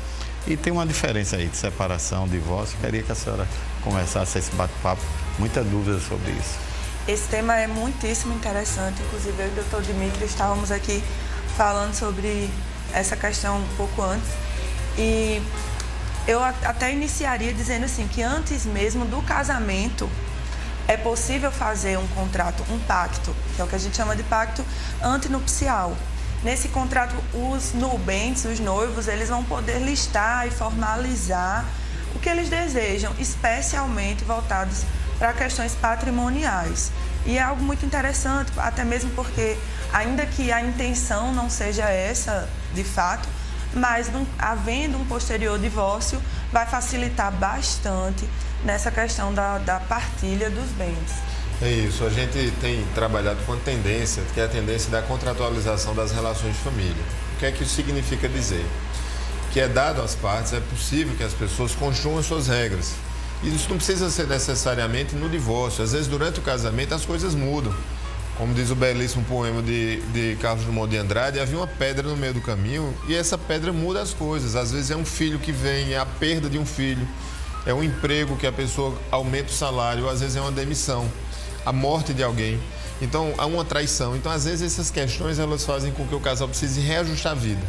E tem uma diferença aí de separação, divórcio. Queria que a senhora começasse esse bate-papo. Muita dúvida sobre isso. Esse tema é muitíssimo interessante. Inclusive, eu e o doutor Dimitri estávamos aqui falando sobre essa questão um pouco antes. E eu até iniciaria dizendo assim, que antes mesmo do casamento, é possível fazer um contrato, um pacto, que é o que a gente chama de pacto antinupcial. Nesse contrato, os nubentes, os noivos, eles vão poder listar e formalizar o que eles desejam, especialmente voltados para questões patrimoniais. E é algo muito interessante, até mesmo porque, ainda que a intenção não seja essa, de fato, mas havendo um posterior divórcio, vai facilitar bastante nessa questão da partilha dos bens. É isso, a gente tem trabalhado com a tendência, que é a tendência da contratualização das relações de família. O que é que isso significa dizer? Que é dado às partes, é possível que as pessoas construam suas regras. E isso não precisa ser necessariamente no divórcio. Às vezes, durante o casamento, as coisas mudam. Como diz o belíssimo poema de Carlos Drummond de Andrade, havia uma pedra no meio do caminho e essa pedra muda as coisas. Às vezes é um filho que vem, é a perda de um filho, é um emprego que a pessoa aumenta o salário, às vezes é uma demissão, a morte de alguém. Então, há uma traição. Então, às vezes, essas questões elas fazem com que o casal precise reajustar a vida.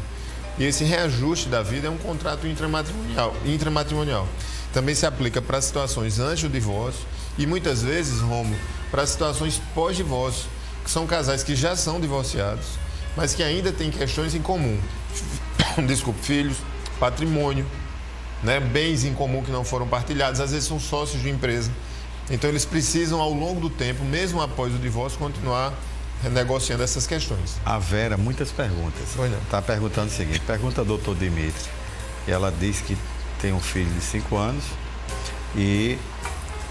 E esse reajuste da vida é um contrato intramatrimonial. Também se aplica para situações antes do divórcio e, muitas vezes, Rômulo, para situações pós-divórcio, que são casais que já são divorciados, mas que ainda têm questões em comum. Filhos, patrimônio, né? Bens em comum que não foram partilhados, às vezes são sócios de empresa. Então, eles precisam, ao longo do tempo, mesmo após o divórcio, continuar negociando essas questões. A Vera, muitas perguntas. Está perguntando o seguinte, pergunta ao doutor Dimitri, e ela diz que tem um filho de 5 anos e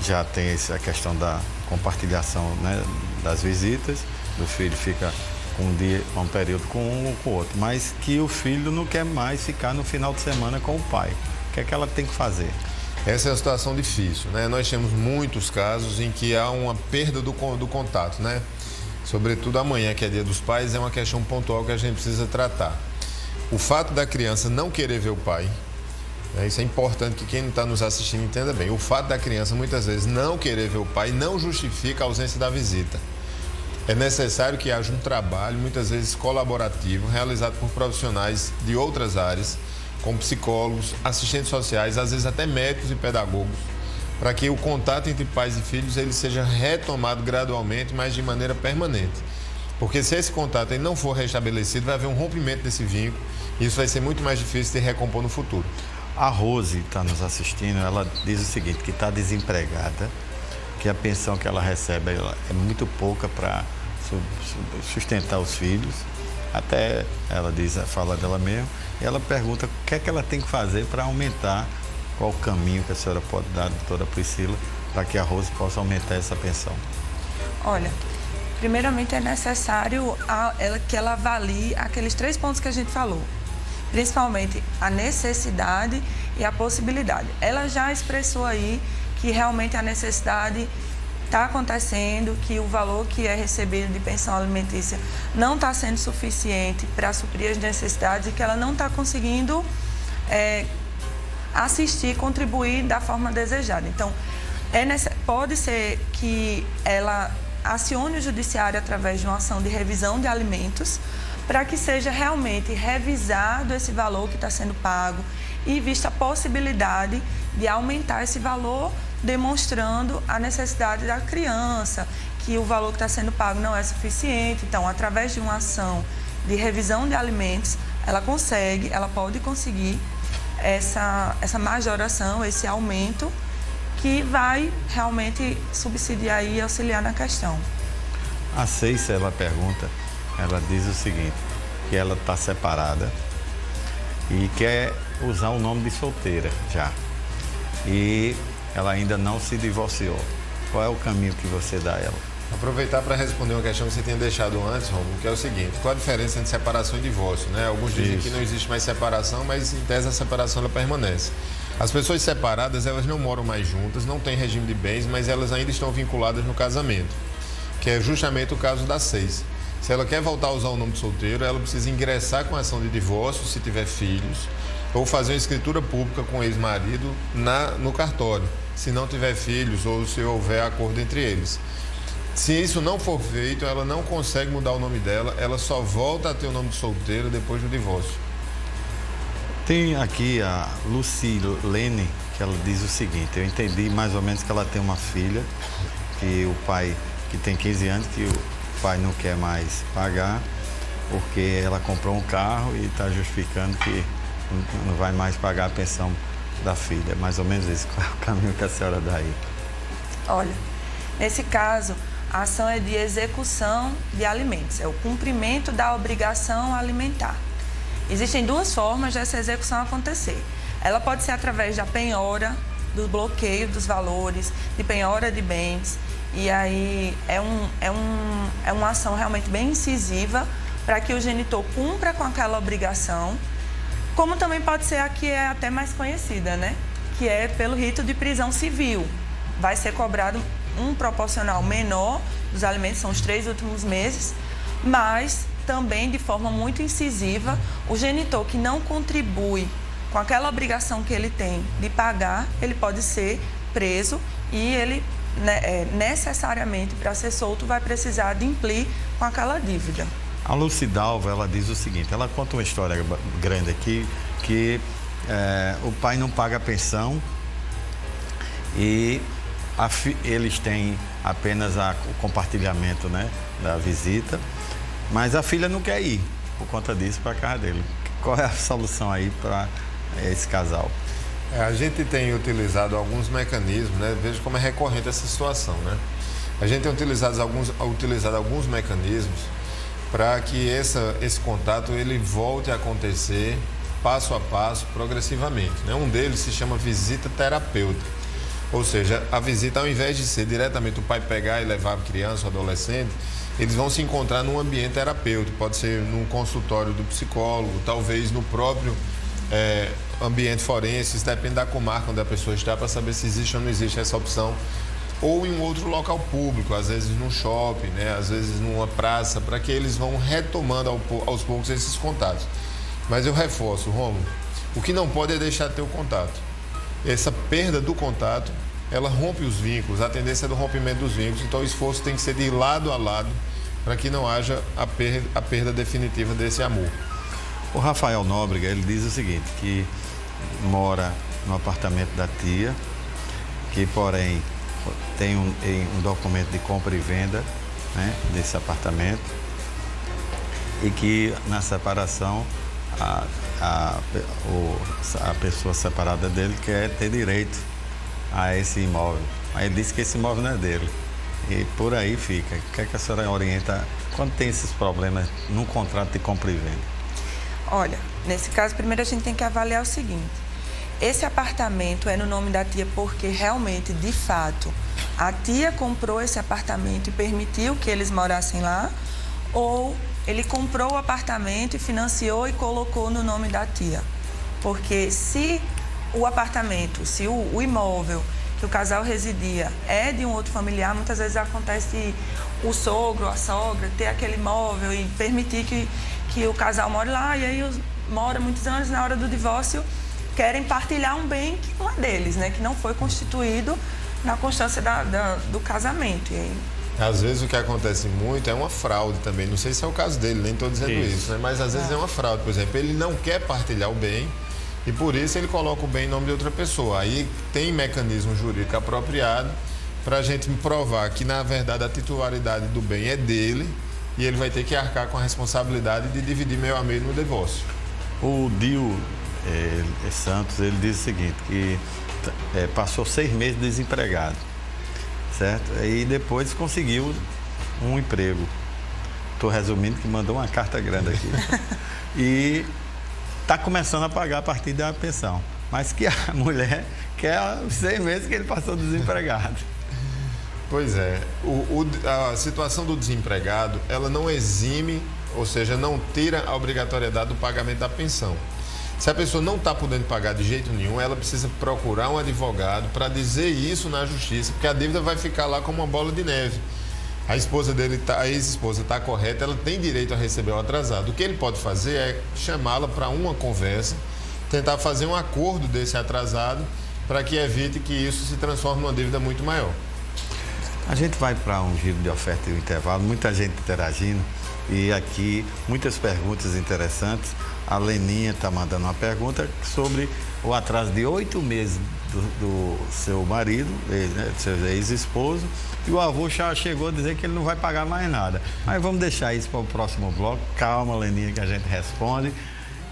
já tem a questão da compartilhação, né, das visitas, o filho fica um período com um ou com o outro, mas que o filho não quer mais ficar no final de semana com o pai. O que é que ela tem que fazer? Essa é uma situação difícil, né? Nós temos muitos casos em que há uma perda do contato, né? Sobretudo amanhã, que é Dia dos Pais, é uma questão pontual que a gente precisa tratar. O fato da criança não querer ver o pai, né? Isso é importante que quem está nos assistindo entenda bem. O fato da criança, muitas vezes, não querer ver o pai não justifica a ausência da visita. É necessário que haja um trabalho, muitas vezes colaborativo, realizado por profissionais de outras áreas, como psicólogos, assistentes sociais, às vezes até médicos e pedagogos, para que o contato entre pais e filhos ele seja retomado gradualmente, mas de maneira permanente. Porque se esse contato ele não for restabelecido, vai haver um rompimento desse vínculo e isso vai ser muito mais difícil de recompor no futuro. A Rose está nos assistindo, ela diz o seguinte, que está desempregada, que a pensão que ela recebe é muito pouca para sustentar os filhos. Até ela fala dela mesmo, e ela pergunta o que é que ela tem que fazer para aumentar, qual o caminho que a senhora pode dar, doutora Priscila, para que a Rose possa aumentar essa pensão. Olha, primeiramente é necessário que ela avalie aqueles 3 pontos que a gente falou, principalmente a necessidade e a possibilidade. Ela já expressou aí que realmente a necessidade está acontecendo, que o valor que é recebido de pensão alimentícia não está sendo suficiente para suprir as necessidades e que ela não está conseguindo assistir, contribuir da forma desejada. Então, pode ser que ela acione o judiciário através de uma ação de revisão de alimentos para que seja realmente revisado esse valor que está sendo pago e vista a possibilidade de aumentar esse valor, demonstrando a necessidade da criança, que o valor que está sendo pago não é suficiente. Então, através de uma ação de revisão de alimentos, ela pode conseguir essa majoração, esse aumento, que vai realmente subsidiar e auxiliar na questão. A Ceiça, ela diz o seguinte, que ela está separada e quer usar o nome de solteira já. E ela ainda não se divorciou. Qual é o caminho que você dá a ela? Aproveitar para responder uma questão que você tinha deixado antes, Romulo, que é o seguinte, qual a diferença entre separação e divórcio, né? Alguns dizem que não existe mais separação, mas em tese a separação ela permanece. As pessoas separadas, elas não moram mais juntas, não têm regime de bens, mas elas ainda estão vinculadas no casamento, que é justamente o caso da Ceiça. Se ela quer voltar a usar o nome de solteiro, ela precisa ingressar com a ação de divórcio, se tiver filhos, ou fazer uma escritura pública com o ex-marido no cartório, se não tiver filhos ou se houver acordo entre eles. Se isso não for feito, ela não consegue mudar o nome dela, ela só volta a ter o nome de solteira depois do divórcio. Tem aqui a Lucilene, que ela diz o seguinte, eu entendi mais ou menos que ela tem uma filha, que o pai, que tem 15 anos, que o pai não quer mais pagar, porque ela comprou um carro e está justificando que não vai mais pagar a pensão da filha. Mais ou menos isso, qual é o caminho que a senhora dá aí? Olha, nesse caso, a ação é de execução de alimentos, é o cumprimento da obrigação alimentar. Existem 2 formas dessa execução acontecer. Ela pode ser através da penhora, do bloqueio dos valores, de penhora de bens, e aí é uma ação realmente bem incisiva para que o genitor cumpra com aquela obrigação, como também pode ser a que é até mais conhecida, né? Que é pelo rito de prisão civil. Vai ser cobrado um proporcional menor dos alimentos, são os 3 últimos meses, mas também de forma muito incisiva, o genitor que não contribui com aquela obrigação que ele tem de pagar, ele pode ser preso e ele necessariamente, para ser solto, vai precisar de implir com aquela dívida. A Lucidalva, ela diz o seguinte, ela conta uma história grande aqui, que o pai não paga a pensão e eles têm apenas o compartilhamento, né, da visita, mas a filha não quer ir, por conta disso, para a casa dele. Qual é a solução aí para esse casal? A gente tem utilizado alguns mecanismos, né? Veja como é recorrente essa situação, né? A gente tem utilizado alguns mecanismos para que esse contato ele volte a acontecer passo a passo, progressivamente, né? Um deles se chama visita terapêutica. Ou seja, a visita, ao invés de ser diretamente o pai pegar e levar a criança ou adolescente, eles vão se encontrar num ambiente terapêutico, pode ser num consultório do psicólogo, talvez no próprio ambiente forense, isso depende da comarca onde a pessoa está, para saber se existe ou não existe essa opção, ou em um outro local público, às vezes num shopping, né? Às vezes numa praça, para que eles vão retomando aos poucos esses contatos. Mas eu reforço, Romulo, o que não pode é deixar de ter o contato. Essa perda do contato, ela rompe os vínculos, a tendência é do rompimento dos vínculos, então o esforço tem que ser de lado a lado para que não haja a perda definitiva desse amor. O Rafael Nóbrega, ele diz o seguinte, que mora no apartamento da tia, que porém tem um documento de compra e venda, né, desse apartamento, e que na separação a pessoa separada dele quer ter direito a esse imóvel. Aí ele disse que esse imóvel não é dele. E por aí fica. O que é que a senhora orienta quando tem esses problemas num contrato de compra e venda? Olha, nesse caso, primeiro a gente tem que avaliar o seguinte. Esse apartamento é no nome da tia porque realmente, de fato, a tia comprou esse apartamento e permitiu que eles morassem lá, ou ele comprou o apartamento e financiou e colocou no nome da tia. Porque se o apartamento, se o imóvel que o casal residia é de um outro familiar, muitas vezes acontece o sogro, a sogra, ter aquele imóvel e permitir que o casal more lá, e aí mora muitos anos, na hora do divórcio, querem partilhar um bem que não é deles, né? Que não foi constituído na constância do casamento. E aí... Às vezes o que acontece muito é uma fraude também. Não sei se é o caso dele, nem estou dizendo isso, né? Mas às vezes é uma fraude. Por exemplo, ele não quer partilhar o bem e por isso ele coloca o bem em nome de outra pessoa. Aí tem mecanismo jurídico apropriado para a gente provar que, na verdade, a titularidade do bem é dele e ele vai ter que arcar com a responsabilidade de dividir meio a meio no divórcio. O Dio Santos, ele diz o seguinte, que passou 6 meses desempregado, certo? E depois conseguiu um emprego. Estou resumindo que mandou uma carta grande aqui. E está começando a pagar a partir da pensão. Mas que a mulher quer os 6 meses que ele passou desempregado. Pois é. A situação do desempregado, ela não exime, ou seja, não tira a obrigatoriedade do pagamento da pensão. Se a pessoa não está podendo pagar de jeito nenhum, ela precisa procurar um advogado para dizer isso na justiça, porque a dívida vai ficar lá como uma bola de neve. A esposa dele, a ex-esposa está correta, ela tem direito a receber o atrasado. O que ele pode fazer é chamá-la para uma conversa, tentar fazer um acordo desse atrasado para que evite que isso se transforme numa dívida muito maior. A gente vai para um giro de oferta e um intervalo, muita gente interagindo e aqui muitas perguntas interessantes. A Leninha está mandando uma pergunta sobre o atraso de 8 meses do seu marido, do seu ex-esposo, e o avô já chegou a dizer que ele não vai pagar mais nada. Mas vamos deixar isso para o próximo bloco. Calma, Leninha, que a gente responde.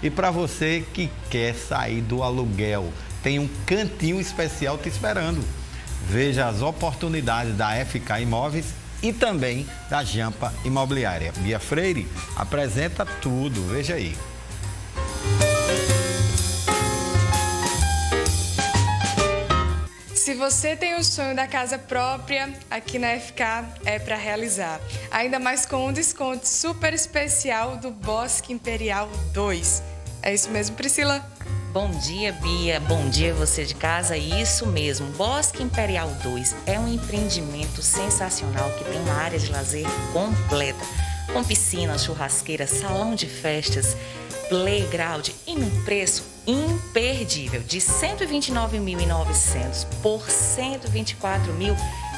E para você que quer sair do aluguel, tem um cantinho especial te esperando. Veja as oportunidades da FK Imóveis e também da Jampa Imobiliária. Bia Freire apresenta tudo, veja aí. Se você tem o sonho da casa própria, aqui na FK é para realizar. Ainda mais com um desconto super especial do Bosque Imperial 2. É isso mesmo, Priscila? Bom dia, Bia. Bom dia, você de casa. Isso mesmo, Bosque Imperial 2 é um empreendimento sensacional que tem uma área de lazer completa, com piscina, churrasqueira, salão de festas, playground e num preço imperdível de R$ 129.900 por R$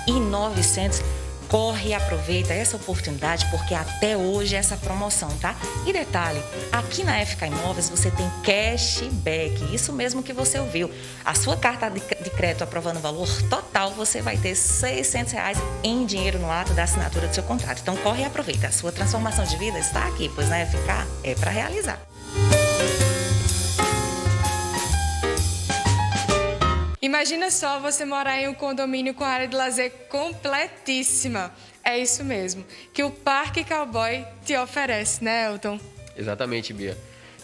124.900. Corre e aproveita essa oportunidade porque até hoje é essa promoção, tá? E detalhe, aqui na FK Imóveis você tem cashback, isso mesmo que você ouviu. A sua carta de crédito aprovando o valor total, você vai ter R$ 600 em dinheiro no ato da assinatura do seu contrato. Então corre e aproveita, a sua transformação de vida está aqui, pois na FK é para realizar. Imagina só você morar em um condomínio com área de lazer completíssima. É isso mesmo, que o Parque Cowboy te oferece, né, Elton? Exatamente, Bia.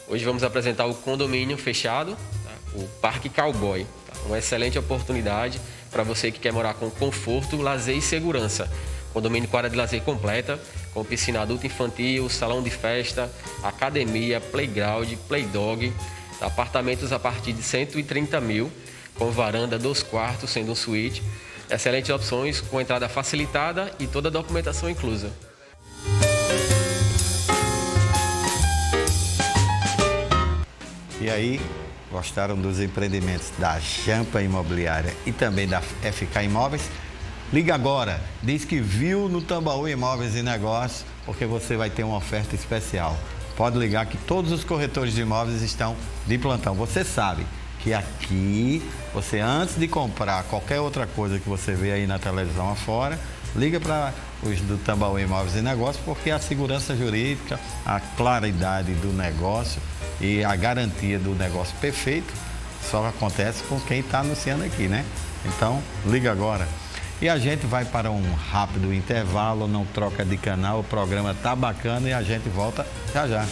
Hoje vamos apresentar o condomínio fechado, tá? O Parque Cowboy. Tá? Uma excelente oportunidade para você que quer morar com conforto, lazer e segurança. Condomínio com área de lazer completa, com piscina adulta e infantil, salão de festa, academia, playground, playdog. Tá? Apartamentos a partir de 130 mil. Com varanda, 2 quartos, sendo um suíte. Excelentes opções, com entrada facilitada e toda a documentação inclusa. E aí, gostaram dos empreendimentos da Jampa Imobiliária e também da FK Imóveis? Liga agora, diz que viu no Tambaú Imóveis e Negócios, porque você vai ter uma oferta especial. Pode ligar que todos os corretores de imóveis estão de plantão. Você sabe que aqui, você antes de comprar qualquer outra coisa que você vê aí na televisão afora, liga para os do Tambaú Imóveis e Negócios, porque a segurança jurídica, a claridade do negócio e a garantia do negócio perfeito só acontece com quem está anunciando aqui, né? Então, liga agora. E a gente vai para um rápido intervalo, não troca de canal, o programa tá bacana e a gente volta já já.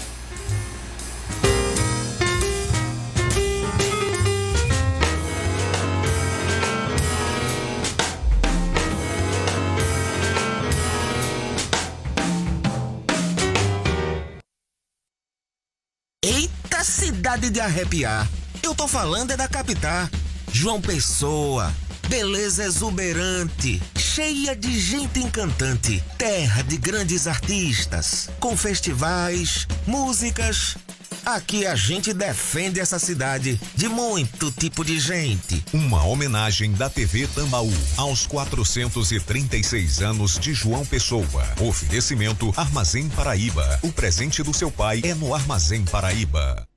Eita, cidade de arrepiar. Eu tô falando é da capital. João Pessoa. Beleza exuberante, cheia de gente encantante, terra de grandes artistas, com festivais, músicas. Aqui a gente defende essa cidade de muito tipo de gente. Uma homenagem da TV Tambaú aos 436 anos de João Pessoa. Oferecimento Armazém Paraíba. O presente do seu pai é no Armazém Paraíba.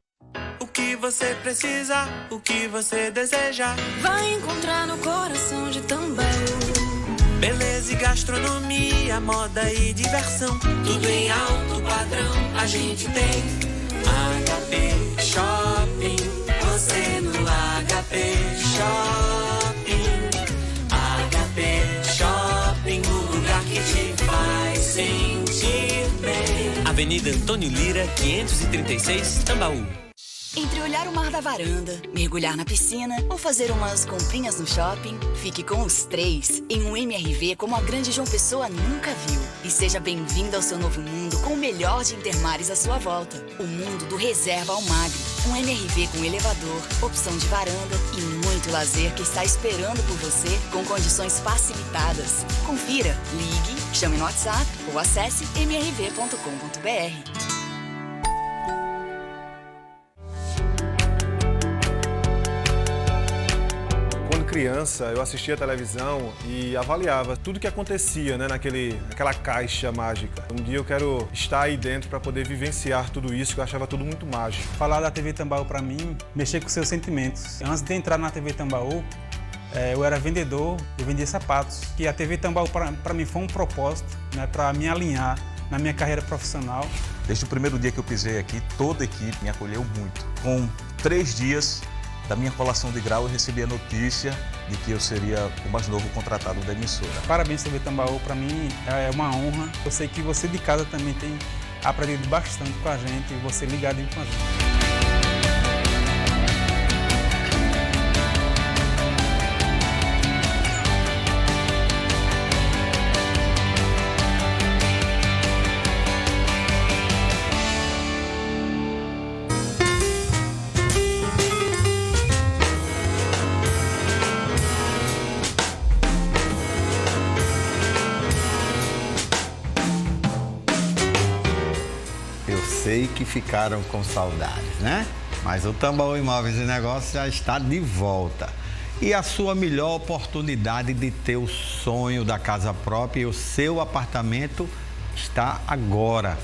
O que você precisa, o que você deseja, vai encontrar no coração de Tambaú. Beleza e gastronomia, moda e diversão, tudo em alto padrão a gente tem. HP Shopping, você no HP Shopping. HP Shopping, o lugar que te faz sentir bem. Avenida Antônio Lira, 536, Tambaú. Entre olhar o mar da varanda, mergulhar na piscina ou fazer umas comprinhas no shopping, fique com os três em um MRV como a Grande João Pessoa nunca viu. E seja bem-vindo ao seu novo mundo com o melhor de Intermares à sua volta. O mundo do reserva ao magro. Um MRV com elevador, opção de varanda e muito lazer que está esperando por você com condições facilitadas. Confira, ligue, chame no WhatsApp ou acesse mrv.com.br. Criança, eu assistia a televisão e avaliava tudo que acontecia, né, naquela caixa mágica. Um dia eu quero estar aí dentro para poder vivenciar tudo isso, que eu achava tudo muito mágico. Falar da TV Tambaú para mim, mexer com seus sentimentos. Antes de entrar na TV Tambaú, eu era vendedor, eu vendia sapatos. E a TV Tambaú para mim foi um propósito, né, para me alinhar na minha carreira profissional. Desde o primeiro dia que eu pisei aqui, toda a equipe me acolheu muito. Com 3 dias da minha colação de grau, eu recebi a notícia de que eu seria o mais novo contratado da emissora. Parabéns, TV Tambaú, para mim é uma honra. Eu sei que você de casa também tem aprendido bastante com a gente e você ligadinho com a gente. Sei que ficaram com saudades, né? Mas o Tambaú Imóveis e Negócios já está de volta. E a sua melhor oportunidade de ter o sonho da casa própria e o seu apartamento está agora.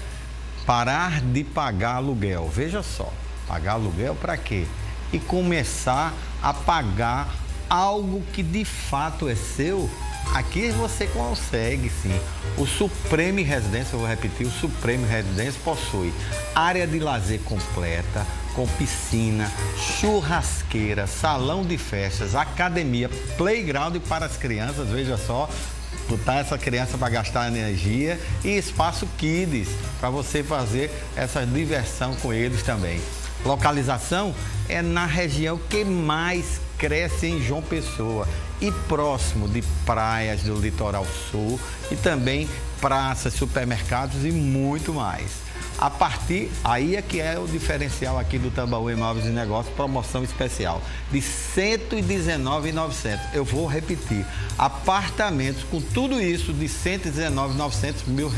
Parar de pagar aluguel. Veja só, pagar aluguel para quê? E começar a pagar algo que de fato é seu. Aqui você consegue, sim. O Supreme Residência, eu vou repetir, o Supreme Residência possui área de lazer completa, com piscina, churrasqueira, salão de festas, academia, playground para as crianças, veja só, botar essa criança para gastar energia e espaço kids, para você fazer essa diversão com eles também. Localização é na região que mais cresce em João Pessoa e próximo de praias do litoral sul e também praças, supermercados e muito mais. A partir, aí é que é o diferencial aqui do Tambaú Imóveis e Negócios, promoção especial de R$ 119.900. Eu vou repetir, apartamentos com tudo isso de R$ 119.900 mil,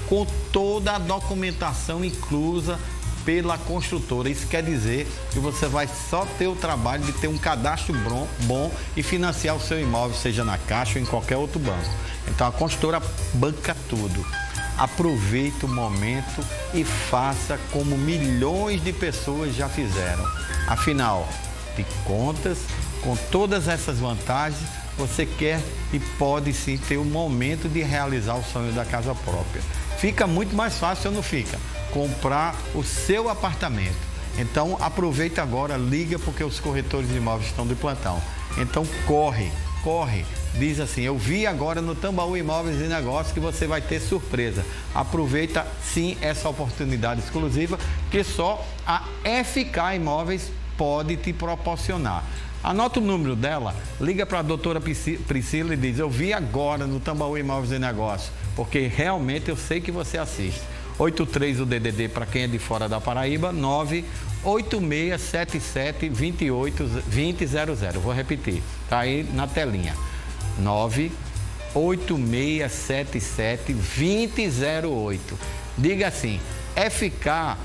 com toda a documentação inclusa pela construtora. Isso quer dizer que você vai só ter o trabalho de ter um cadastro bom e financiar o seu imóvel, seja na Caixa ou em qualquer outro banco. Então a construtora banca tudo. Aproveite o momento e faça como milhões de pessoas já fizeram. Afinal de contas, com todas essas vantagens, você quer e pode sim ter o momento de realizar o sonho da casa própria. Fica muito mais fácil, ou não fica? Comprar o seu apartamento. Então aproveita agora, liga porque os corretores de imóveis estão de plantão. Então corre. Diz assim, eu vi agora no Tambaú Imóveis e Negócios que você vai ter surpresa. Aproveita sim essa oportunidade exclusiva que só a FK Imóveis pode te proporcionar. Anota o número dela, liga para a doutora Priscila e diz, eu vi agora no Tambaú Imóveis e Negócios, porque realmente eu sei que você assiste. 83 o DDD para quem é de fora da Paraíba, 98677-2000. Vou repetir, tá aí na telinha. 98677-2008. Diga assim, FK,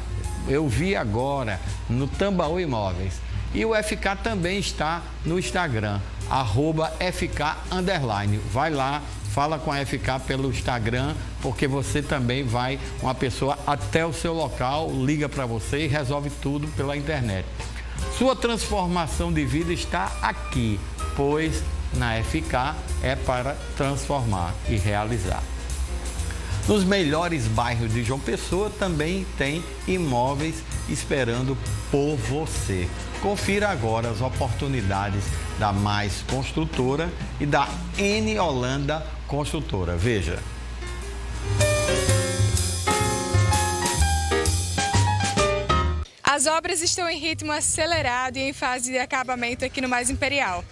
eu vi agora no Tambaú Imóveis. E o FK também está no Instagram, @FK_. Vai lá, fala com a FK pelo Instagram, porque você também vai, uma pessoa até o seu local, liga para você e resolve tudo pela internet. Sua transformação de vida está aqui, pois na FK é para transformar e realizar. Nos melhores bairros de João Pessoa também tem imóveis esperando por você. Confira agora as oportunidades da Mais Construtora e da N Holanda Construtora. Veja. As obras estão em ritmo acelerado e em fase de acabamento aqui no Mais Imperial.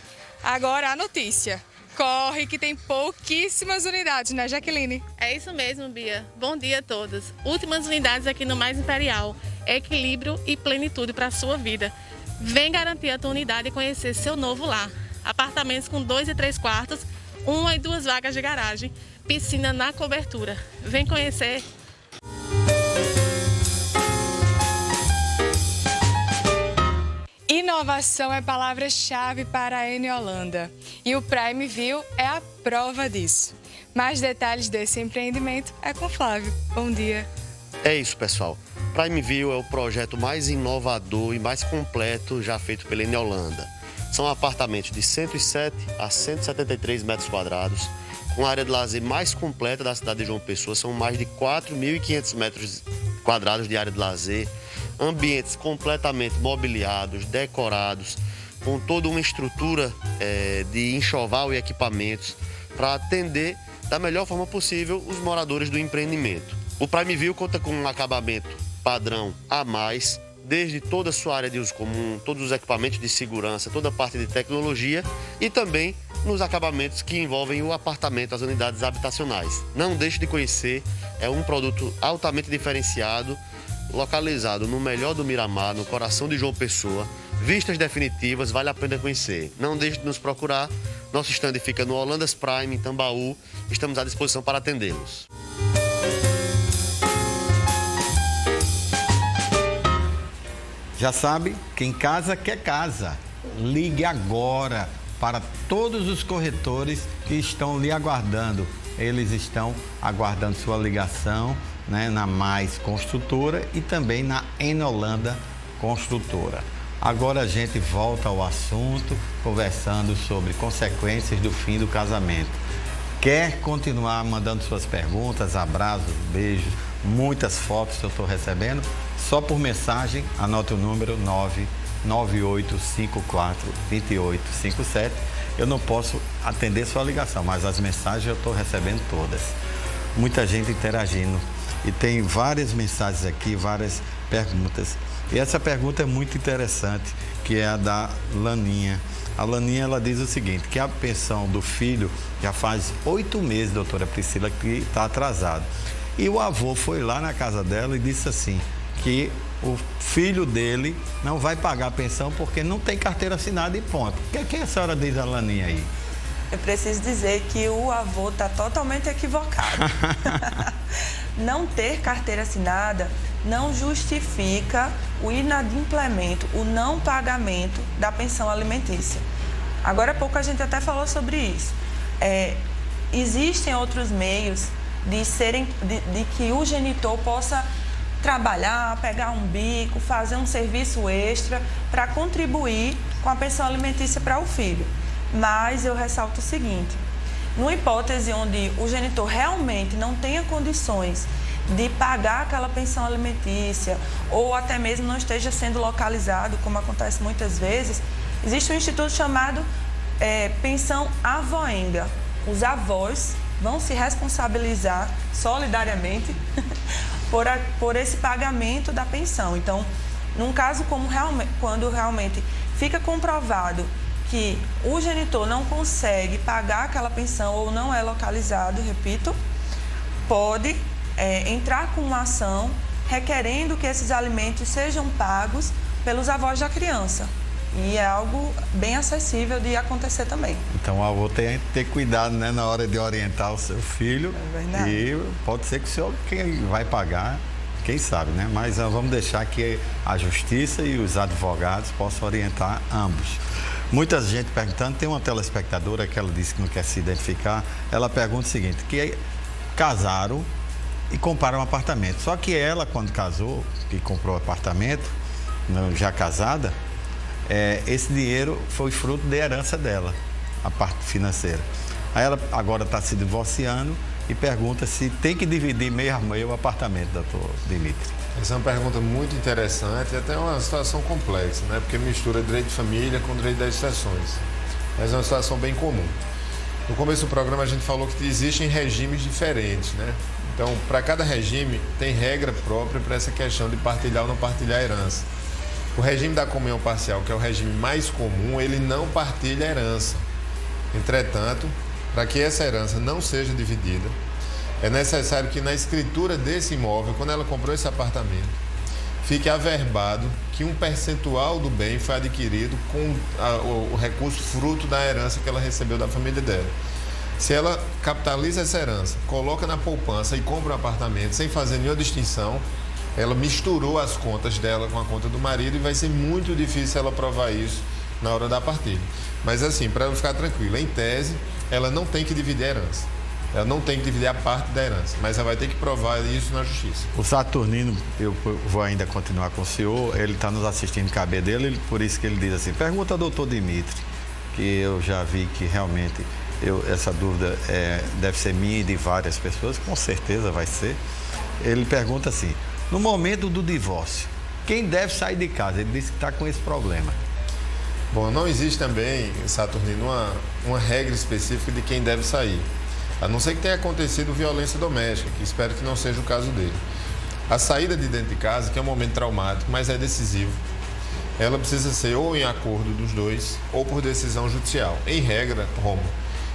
Agora a notícia. Corre que tem pouquíssimas unidades, né, Jaqueline? É isso mesmo, Bia. Bom dia a todos. Últimas unidades aqui no Mais Imperial. Equilíbrio e plenitude para a sua vida. Vem garantir a tua unidade e conhecer seu novo lar. Apartamentos com 2 e 3 quartos, 1 e 2 vagas de garagem, piscina na cobertura. Vem conhecer. Inovação é palavra-chave para a N Holanda e o Prime View é a prova disso. Mais detalhes desse empreendimento é com Flávio. Bom dia. É isso, pessoal. Prime View é o projeto mais inovador e mais completo já feito pela N Holanda. São apartamentos de 107 a 173 metros quadrados, com a área de lazer mais completa da cidade de João Pessoa. São mais de 4.500 metros quadrados de área de lazer, ambientes completamente mobiliados, decorados, com toda uma estrutura de enxoval e equipamentos para atender da melhor forma possível os moradores do empreendimento. O Prime View conta com um acabamento padrão A+, desde toda a sua área de uso comum, todos os equipamentos de segurança, toda a parte de tecnologia e também nos acabamentos que envolvem o apartamento, as unidades habitacionais. Não deixe de conhecer, é um produto altamente diferenciado, localizado no melhor do Miramar, no coração de João Pessoa. Vistas definitivas, vale a pena conhecer. Não deixe de nos procurar. Nosso stand fica no Holandas Prime, em Tambaú. Estamos à disposição para atendê-los. Já sabe, quem casa quer casa. Ligue agora para todos os corretores que estão lhe aguardando. Eles estão aguardando sua ligação, né, na Mais Construtora e também na N Holanda Construtora. Agora a gente volta ao assunto, conversando sobre consequências do fim do casamento. Quer continuar mandando suas perguntas, abraços, beijos, muitas fotos que eu estou recebendo? Só por mensagem, anote o número 998542857. Eu não posso atender sua ligação, mas as mensagens eu estou recebendo todas. Muita gente interagindo. E tem várias mensagens aqui, várias perguntas. E essa pergunta é muito interessante, que é a da Laninha. A Laninha, ela diz o seguinte, que a pensão do filho já faz 8 meses, doutora Priscila, que está atrasado. E o avô foi lá na casa dela e disse assim, que o filho dele não vai pagar a pensão porque não tem carteira assinada e ponto. O que a senhora diz a Laninha aí? Eu preciso dizer que o avô está totalmente equivocado. Não ter carteira assinada não justifica o inadimplemento, o não pagamento da pensão alimentícia. Agora há pouco a gente até falou sobre isso. Existem outros meios de que o genitor possa trabalhar, pegar um bico, fazer um serviço extra para contribuir com a pensão alimentícia para o filho. mas eu ressalto o seguinte: numa hipótese onde o genitor realmente não tenha condições de pagar aquela pensão alimentícia ou até mesmo não esteja sendo localizado, como acontece muitas vezes, existe um instituto chamado pensão avoenga. Os avós vão se responsabilizar solidariamente por esse pagamento da pensão. Então, num caso como quando realmente fica comprovado que o genitor não consegue pagar aquela pensão ou não é localizado, repito, pode entrar com uma ação requerendo que esses alimentos sejam pagos pelos avós da criança. E é algo bem acessível de acontecer também. Então, o avô tem que ter cuidado, né, na hora de orientar o seu filho. É verdade. E pode ser que o senhor quem vai pagar, quem sabe, né? Mas vamos deixar que a justiça e os advogados possam orientar ambos. Muita gente perguntando, tem uma telespectadora que ela disse que não quer se identificar. Ela pergunta o seguinte, que casaram e compraram um apartamento. Só que ela, quando casou, que comprou o apartamento, já casada, esse dinheiro foi fruto da herança dela, a parte financeira. Aí ela agora está se divorciando e pergunta se tem que dividir meio a meio o apartamento, doutor Dimitri. Essa é uma pergunta muito interessante e até uma situação complexa, né? Porque mistura direito de família com direito das sucessões. Mas é uma situação bem comum. No começo do programa a gente falou que existem regimes diferentes, né? Então, para cada regime tem regra própria para essa questão de partilhar ou não partilhar a herança. O regime da comunhão parcial, que é o regime mais comum, ele não partilha a herança. Entretanto, para que essa herança não seja dividida, é necessário que na escritura desse imóvel, quando ela comprou esse apartamento, fique averbado que um percentual do bem foi adquirido com o recurso fruto da herança que ela recebeu da família dela. Se ela capitaliza essa herança, coloca na poupança e compra um apartamento sem fazer nenhuma distinção, ela misturou as contas dela com a conta do marido e vai ser muito difícil ela provar isso na hora da partilha. Mas assim, para ela ficar tranquila, em tese, ela não tem que dividir a herança. Ela não tem que dividir a parte da herança, mas ela vai ter que provar isso na justiça. O Saturnino, eu vou ainda continuar com o senhor, ele está nos assistindo caber dele, por isso que ele diz assim, pergunta ao doutor Dimitri, que eu já vi que realmente essa dúvida deve ser minha e de várias pessoas, com certeza vai ser. Ele pergunta assim, no momento do divórcio, quem deve sair de casa? Ele disse que está com esse problema. Bom, não existe também, Saturnino, uma regra específica de quem deve sair. A não ser que tenha acontecido violência doméstica, que espero que não seja o caso dele. A saída de dentro de casa, que é um momento traumático, mas é decisivo, ela precisa ser ou em acordo dos dois, ou por decisão judicial. Em regra, Romulo,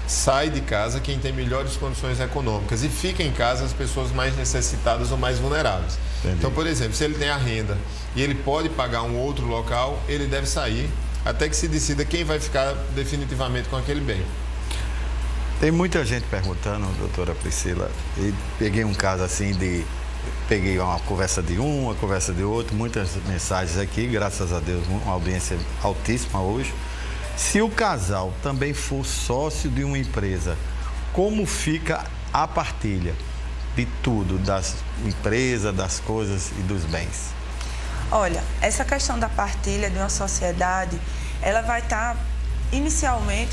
sai de casa quem tem melhores condições econômicas e fica em casa as pessoas mais necessitadas ou mais vulneráveis. Entendi. Então, por exemplo, se ele tem a renda e ele pode pagar um outro local, ele deve sair até que se decida quem vai ficar definitivamente com aquele bem. Tem muita gente perguntando, doutora Priscila, e peguei um caso assim peguei uma conversa de um, uma conversa de outro, muitas mensagens aqui, graças a Deus, uma audiência altíssima hoje. Se o casal também for sócio de uma empresa, como fica a partilha de tudo, das empresas, das coisas e dos bens? Olha, essa questão da partilha de uma sociedade, ela vai estar inicialmente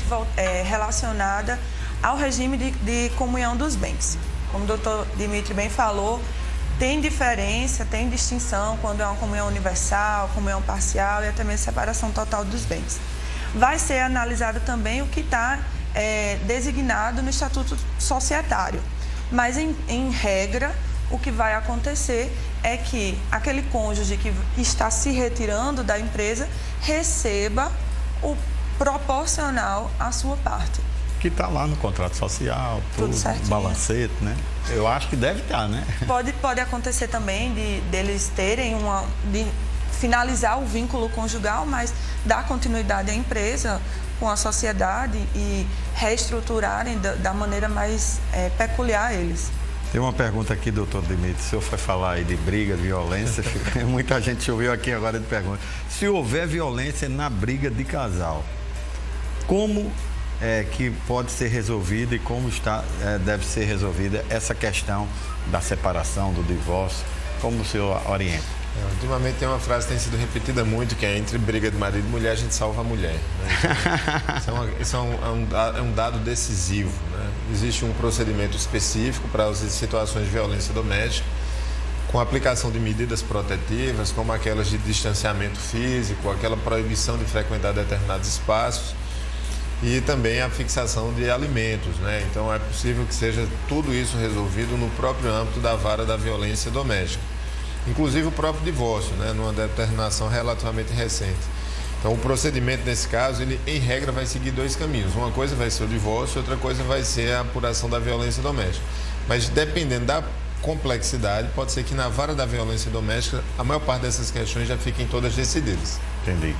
relacionada ao regime de comunhão dos bens. Como o doutor Dimitri bem falou, tem diferença, tem distinção quando é uma comunhão universal, comunhão parcial e até mesmo separação total dos bens. Vai ser analisado também o que está designado no Estatuto Societário. Mas, em regra, o que vai acontecer é que aquele cônjuge que está se retirando da empresa receba o proporcional à sua parte. Que está lá no contrato social, tudo balancete, né? Eu acho que deve estar, né? Pode acontecer também deles terem de finalizar o vínculo conjugal, mas dar continuidade à empresa com a sociedade e reestruturarem da maneira mais peculiar a eles. Tem uma pergunta aqui, doutor Dimitri, se o senhor foi falar aí de briga, violência, muita gente ouviu aqui agora de pergunta. Se houver violência na briga de casal, como que pode ser resolvida e como deve ser resolvida essa questão da separação, do divórcio, como o senhor orienta? Ultimamente tem uma frase que tem sido repetida muito, que é: entre briga de marido e mulher, a gente salva a mulher. Né? Isso é um dado decisivo. Né? Existe um procedimento específico para as situações de violência doméstica, com a aplicação de medidas protetivas, como aquelas de distanciamento físico, aquela proibição de frequentar determinados espaços e também a fixação de alimentos. Né? Então é possível que seja tudo isso resolvido no próprio âmbito da vara da violência doméstica. Inclusive o próprio divórcio, né, numa determinação relativamente recente. Então, o procedimento nesse caso, ele em regra vai seguir dois caminhos. Uma coisa vai ser o divórcio, outra coisa vai ser a apuração da violência doméstica. Mas dependendo da complexidade, pode ser que na vara da violência doméstica a maior parte dessas questões já fiquem todas decididas. Entendi.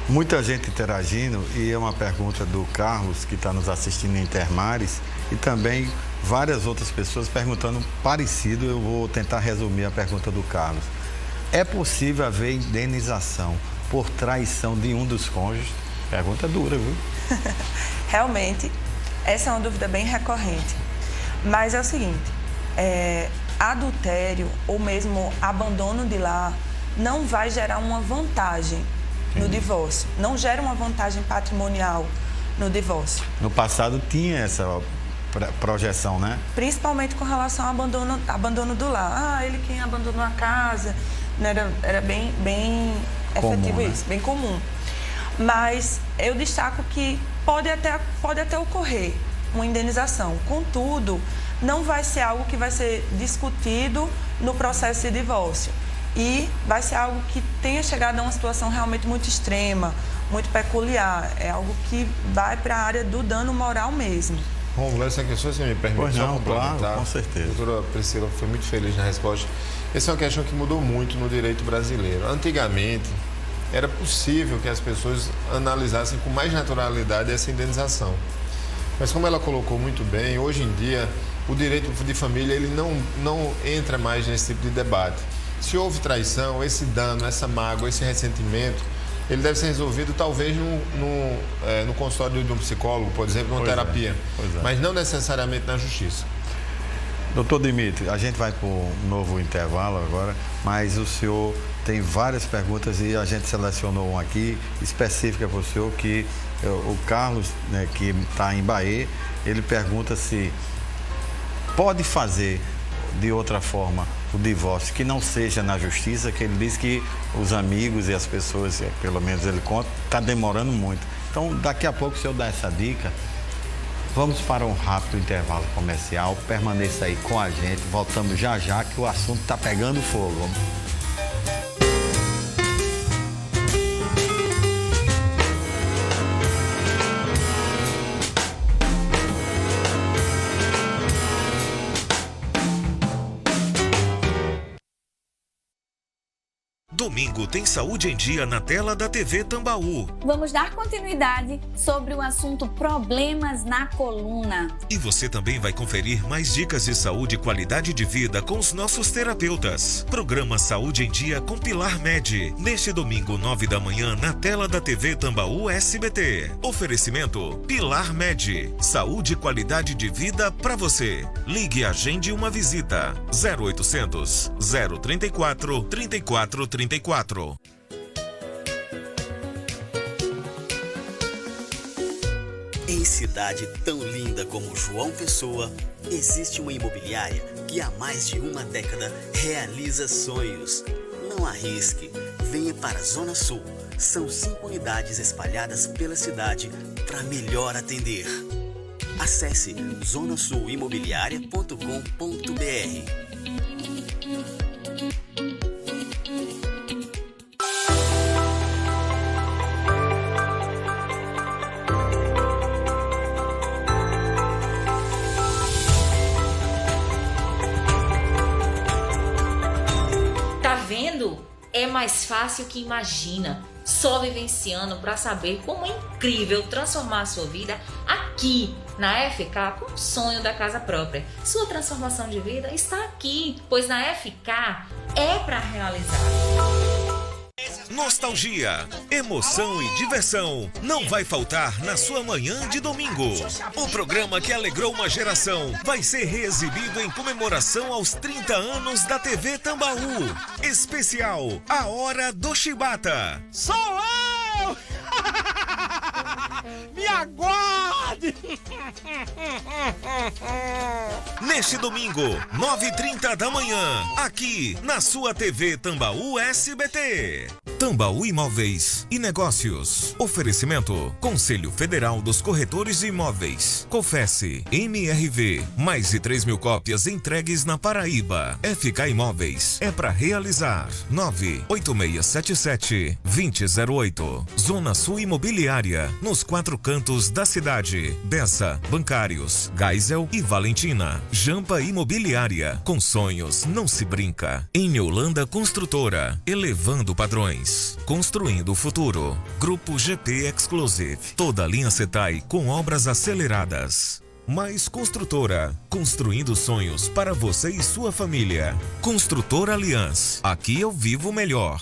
Muita gente interagindo, e é uma pergunta do Carlos, que está nos assistindo em Intermares, e também várias outras pessoas perguntando parecido. Eu vou tentar resumir a pergunta do Carlos. É possível haver indenização por traição de um dos cônjuges? Pergunta dura, viu? Realmente, essa é uma dúvida bem recorrente. Mas é o seguinte, adultério ou mesmo abandono de lar não vai gerar uma vantagem no divórcio. Não gera uma vantagem patrimonial no divórcio. No passado tinha essa projeção, né? Principalmente com relação ao abandono do lar. Ele quem abandonou a casa, né? Era bem comum, efetivo, né? isso, bem comum. Mas eu destaco que pode até ocorrer uma indenização. Contudo, não vai ser algo que vai ser discutido no processo de divórcio. E vai ser algo que tenha chegado a uma situação realmente muito extrema, muito peculiar. É algo que vai para a área do dano moral mesmo. Romulo, essa questão, se me permite, pois não, claro, com certeza. A doutora Priscila foi muito feliz na resposta. Essa é uma questão que mudou muito no direito brasileiro. Antigamente, era possível que as pessoas analisassem com mais naturalidade essa indenização. Mas como ela colocou muito bem, hoje em dia, o direito de família ele não entra mais nesse tipo de debate. Se houve traição, esse dano, essa mágoa, esse ressentimento, ele deve ser resolvido talvez no consultório de um psicólogo, por exemplo, numa terapia, mas não necessariamente na justiça. Doutor Dimitri, a gente vai para um novo intervalo agora, mas o senhor tem várias perguntas e a gente selecionou uma aqui específica para o senhor, que o Carlos, né, que está em Bahia, ele pergunta se pode fazer de outra forma o divórcio que não seja na justiça, que ele diz que os amigos e as pessoas, pelo menos ele conta, está demorando muito. Então, daqui a pouco o senhor dá essa dica. Vamos para um rápido intervalo comercial. Permaneça aí com a gente. Voltamos já já, que o assunto está pegando fogo. Domingo tem Saúde em Dia na tela da TV Tambaú. Vamos dar continuidade sobre o assunto problemas na coluna. E você também vai conferir mais dicas de saúde e qualidade de vida com os nossos terapeutas. Programa Saúde em Dia com Pilar Med. Neste domingo, 9 da manhã, na tela da TV Tambaú SBT. Oferecimento Pilar Med. Saúde e qualidade de vida para você. Ligue e agende uma visita. 0800 034 3434. Em cidade tão linda como João Pessoa, existe uma imobiliária que há mais de uma década realiza sonhos. Não arrisque, venha para a Zona Sul. São 5 unidades espalhadas pela cidade para melhor atender. Acesse zonasuimobiliaria.com.br. É mais fácil que imagina. Só vivenciando para saber como é incrível transformar a sua vida aqui na FK com o sonho da casa própria. Sua transformação de vida está aqui, pois na FK é para realizar. nostalgia, emoção e diversão não vai faltar na sua manhã de domingo. O programa que alegrou uma geração vai ser reexibido em comemoração aos 30 anos da TV Tambaú. Especial A Hora do Chibata. Sou eu! Me aguarde! Neste domingo, 9h30 da manhã, aqui na sua TV Tambaú SBT. Tambaú Imóveis e Negócios. Oferecimento: Conselho Federal dos Corretores de Imóveis. Confesse, MRV. Mais de 3.000 cópias entregues na Paraíba. FK Imóveis. É para realizar. 98677-2008. Zona Sul Imobiliária. Nos 4 cantos da cidade. Bessa, Bancários, Geisel e Valentina. Jampa Imobiliária. Com sonhos não se brinca. Em Holanda Construtora. Elevando padrões. Construindo o futuro. Grupo GP Exclusive. Toda a linha Setai com obras aceleradas. Mais Construtora. Construindo sonhos para você e sua família. Construtora Aliança. Aqui eu vivo melhor.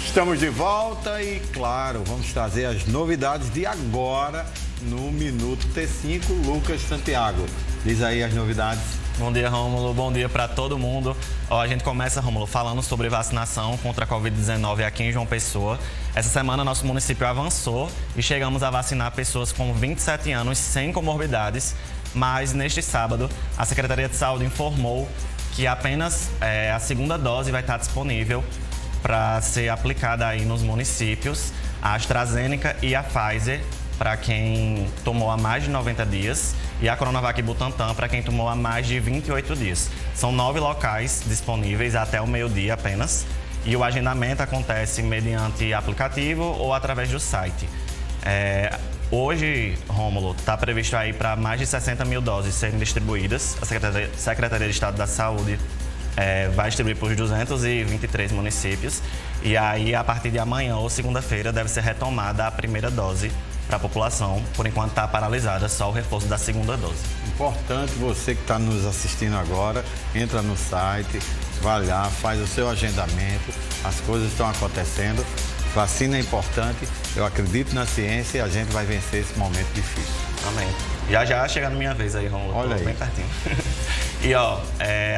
Estamos de volta e, claro, vamos trazer as novidades de agora no Minuto T5. Lucas Santiago, diz aí as novidades. Bom dia, Rômulo. Bom dia para todo mundo. A gente começa, Rômulo, falando sobre vacinação contra a Covid-19 aqui em João Pessoa. Essa semana, nosso município avançou e chegamos a vacinar pessoas com 27 anos sem comorbidades. Mas, neste sábado, a Secretaria de Saúde informou que apenas a segunda dose vai estar disponível para ser aplicada aí nos municípios, a AstraZeneca e a Pfizer para quem tomou há mais de 90 dias e a Coronavac Butantan para quem tomou há mais de 28 dias. São 9 locais disponíveis até o meio-dia apenas e o agendamento acontece mediante aplicativo ou através do site. Hoje, Rômulo, está previsto aí para mais de 60 mil doses serem distribuídas. A Secretaria de Estado da Saúde vai distribuir para os 223 municípios e aí a partir de amanhã ou segunda-feira deve ser retomada a primeira dose para a população. Por enquanto está paralisada só o reforço da segunda dose. Importante, você que está nos assistindo agora, entra no site, vai lá, faz o seu agendamento, as coisas estão acontecendo, vacina é importante, eu acredito na ciência e a gente vai vencer esse momento difícil. Amém. Já chega na minha vez aí, Rômulo. Olha aí. Bem pertinho. E a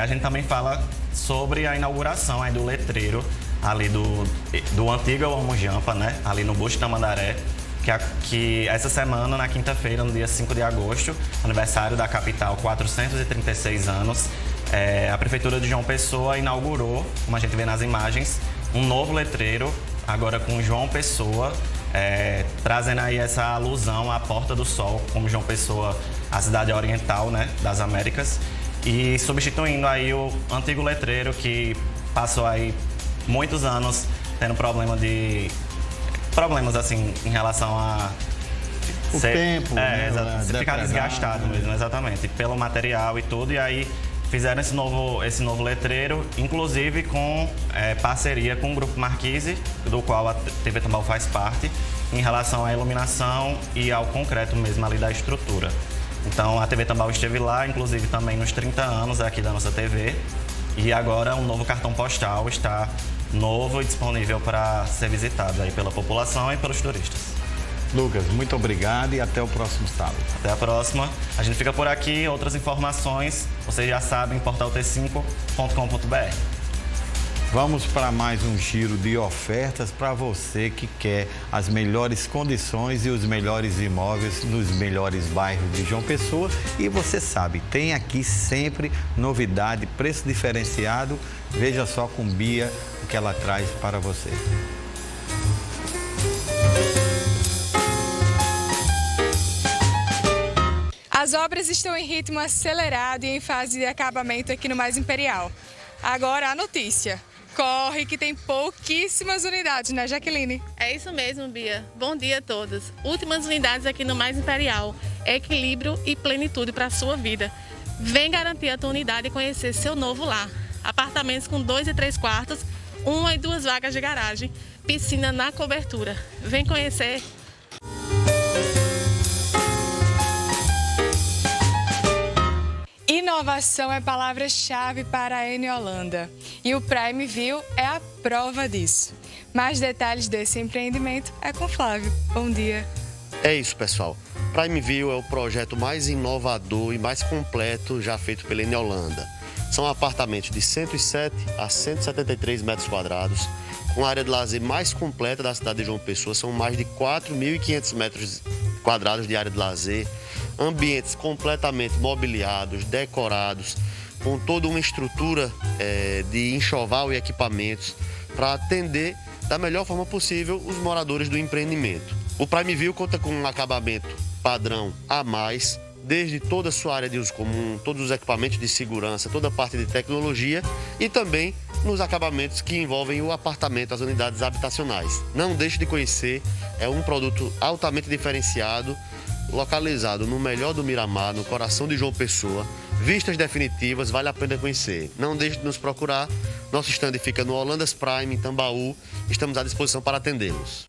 gente também fala sobre a inauguração aí do letreiro ali do antigo Elmo Jampa, né? Ali no Busto da Mandaré, que essa semana, na quinta-feira, no dia 5 de agosto, aniversário da capital, 436 anos, a Prefeitura de João Pessoa inaugurou, como a gente vê nas imagens, um novo letreiro, agora com João Pessoa, trazendo aí essa alusão à Porta do Sol, como João Pessoa, a cidade oriental, né, das Américas, e substituindo aí o antigo letreiro que passou aí muitos anos tendo problemas assim em relação a o tempo, né, ficar desgastado mesmo, exatamente, pelo material e tudo, e aí fizeram esse novo letreiro, inclusive com parceria com o Grupo Marquise, do qual a TV Tambaú faz parte, em relação à iluminação e ao concreto mesmo ali da estrutura. Então a TV Tambaú esteve lá, inclusive também nos 30 anos aqui da nossa TV, e agora um novo cartão postal está novo e disponível para ser visitado aí pela população e pelos turistas. Lucas, muito obrigado e até o próximo sábado. Até a próxima. A gente fica por aqui. Outras informações, vocês já sabem, portalT5.com.br. Vamos para mais um giro de ofertas para você que quer as melhores condições e os melhores imóveis nos melhores bairros de João Pessoa. E você sabe, tem aqui sempre novidade, preço diferenciado. Veja só com Bia o que ela traz para você. As obras estão em ritmo acelerado e em fase de acabamento aqui no Mais Imperial. Agora a notícia. Corre que tem pouquíssimas unidades, né, Jaqueline? É isso mesmo, Bia. Bom dia a todos. Últimas unidades aqui no Mais Imperial. equilíbrio e plenitude para a sua vida. Vem garantir a tua unidade e conhecer seu novo lar. Apartamentos com 2 e 3 quartos, 1 e 2 vagas de garagem, piscina na cobertura. Vem conhecer. Inovação é palavra-chave para a Eniolanda e o Prime View é a prova disso. Mais detalhes desse empreendimento é com Flávio. Bom dia. É isso, pessoal. Prime View é o projeto mais inovador e mais completo já feito pela Eniolanda. São apartamentos de 107 a 173 metros quadrados, com a área de lazer mais completa da cidade de João Pessoa. São mais de 4.500 metros quadrados de área de lazer, ambientes completamente mobiliados, decorados, com toda uma estrutura de enxoval e equipamentos para atender da melhor forma possível os moradores do empreendimento. O Prime View conta com um acabamento padrão A+, desde toda a sua área de uso comum, todos os equipamentos de segurança, toda a parte de tecnologia e também nos acabamentos que envolvem o apartamento, as unidades habitacionais. Não deixe de conhecer, é um produto altamente diferenciado, localizado no melhor do Miramar, no coração de João Pessoa. Vistas definitivas, vale a pena conhecer. Não deixe de nos procurar. Nosso stand fica no Holandas Prime, em Tambaú. Estamos à disposição para atendê-los.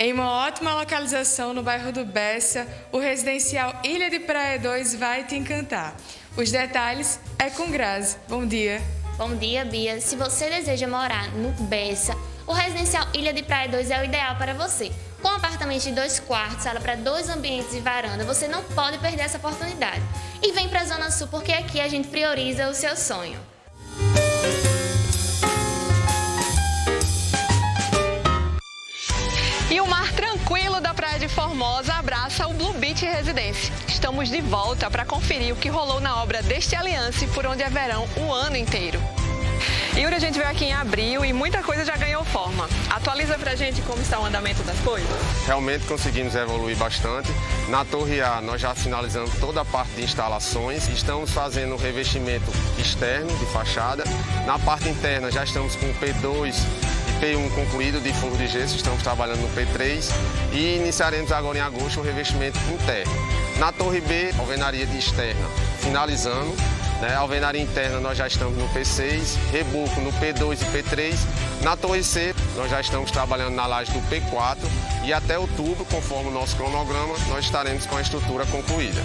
Em uma ótima localização no bairro do Bessa, o residencial Ilha de Praia 2 vai te encantar. Os detalhes é com Grazi. Bom dia. Bom dia, Bia. Se você deseja morar no Bessa, o residencial Ilha de Praia 2 é o ideal para você. Com apartamento de 2 quartos, sala para 2 ambientes e varanda, você não pode perder essa oportunidade. E vem para a Zona Sul, porque aqui a gente prioriza o seu sonho. E o mar tranquilo da Praia de Formosa abraça o Blue Beach Residência. Estamos de volta para conferir o que rolou na obra deste Aliança, por onde é verão o ano inteiro. Yuri, a gente veio aqui em abril e muita coisa já ganhou forma. Atualiza pra gente como está o andamento das coisas. Realmente conseguimos evoluir bastante. Na Torre A, nós já finalizamos toda a parte de instalações. Estamos fazendo o revestimento externo de fachada. Na parte interna, já estamos com o P2 e P1 concluído de fundo de gesso. Estamos trabalhando no P3 e iniciaremos agora em agosto o revestimento interno. Na Torre B, alvenaria de externa finalizando. A alvenaria interna nós já estamos no P6, reboco no P2 e P3. Na Torre C, nós já estamos trabalhando na laje do P4 e até outubro, conforme o nosso cronograma, nós estaremos com a estrutura concluída.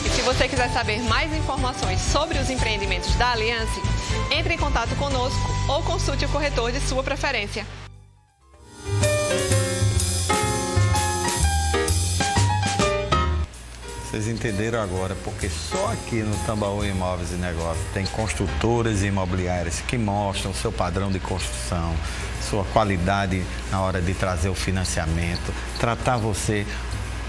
E se você quiser saber mais informações sobre os empreendimentos da Aliança, entre em contato conosco ou consulte o corretor de sua preferência. Vocês entenderam agora, porque só aqui no Tambaú Imóveis e Negócios tem construtoras imobiliárias que mostram o seu padrão de construção, sua qualidade na hora de trazer o financiamento, tratar você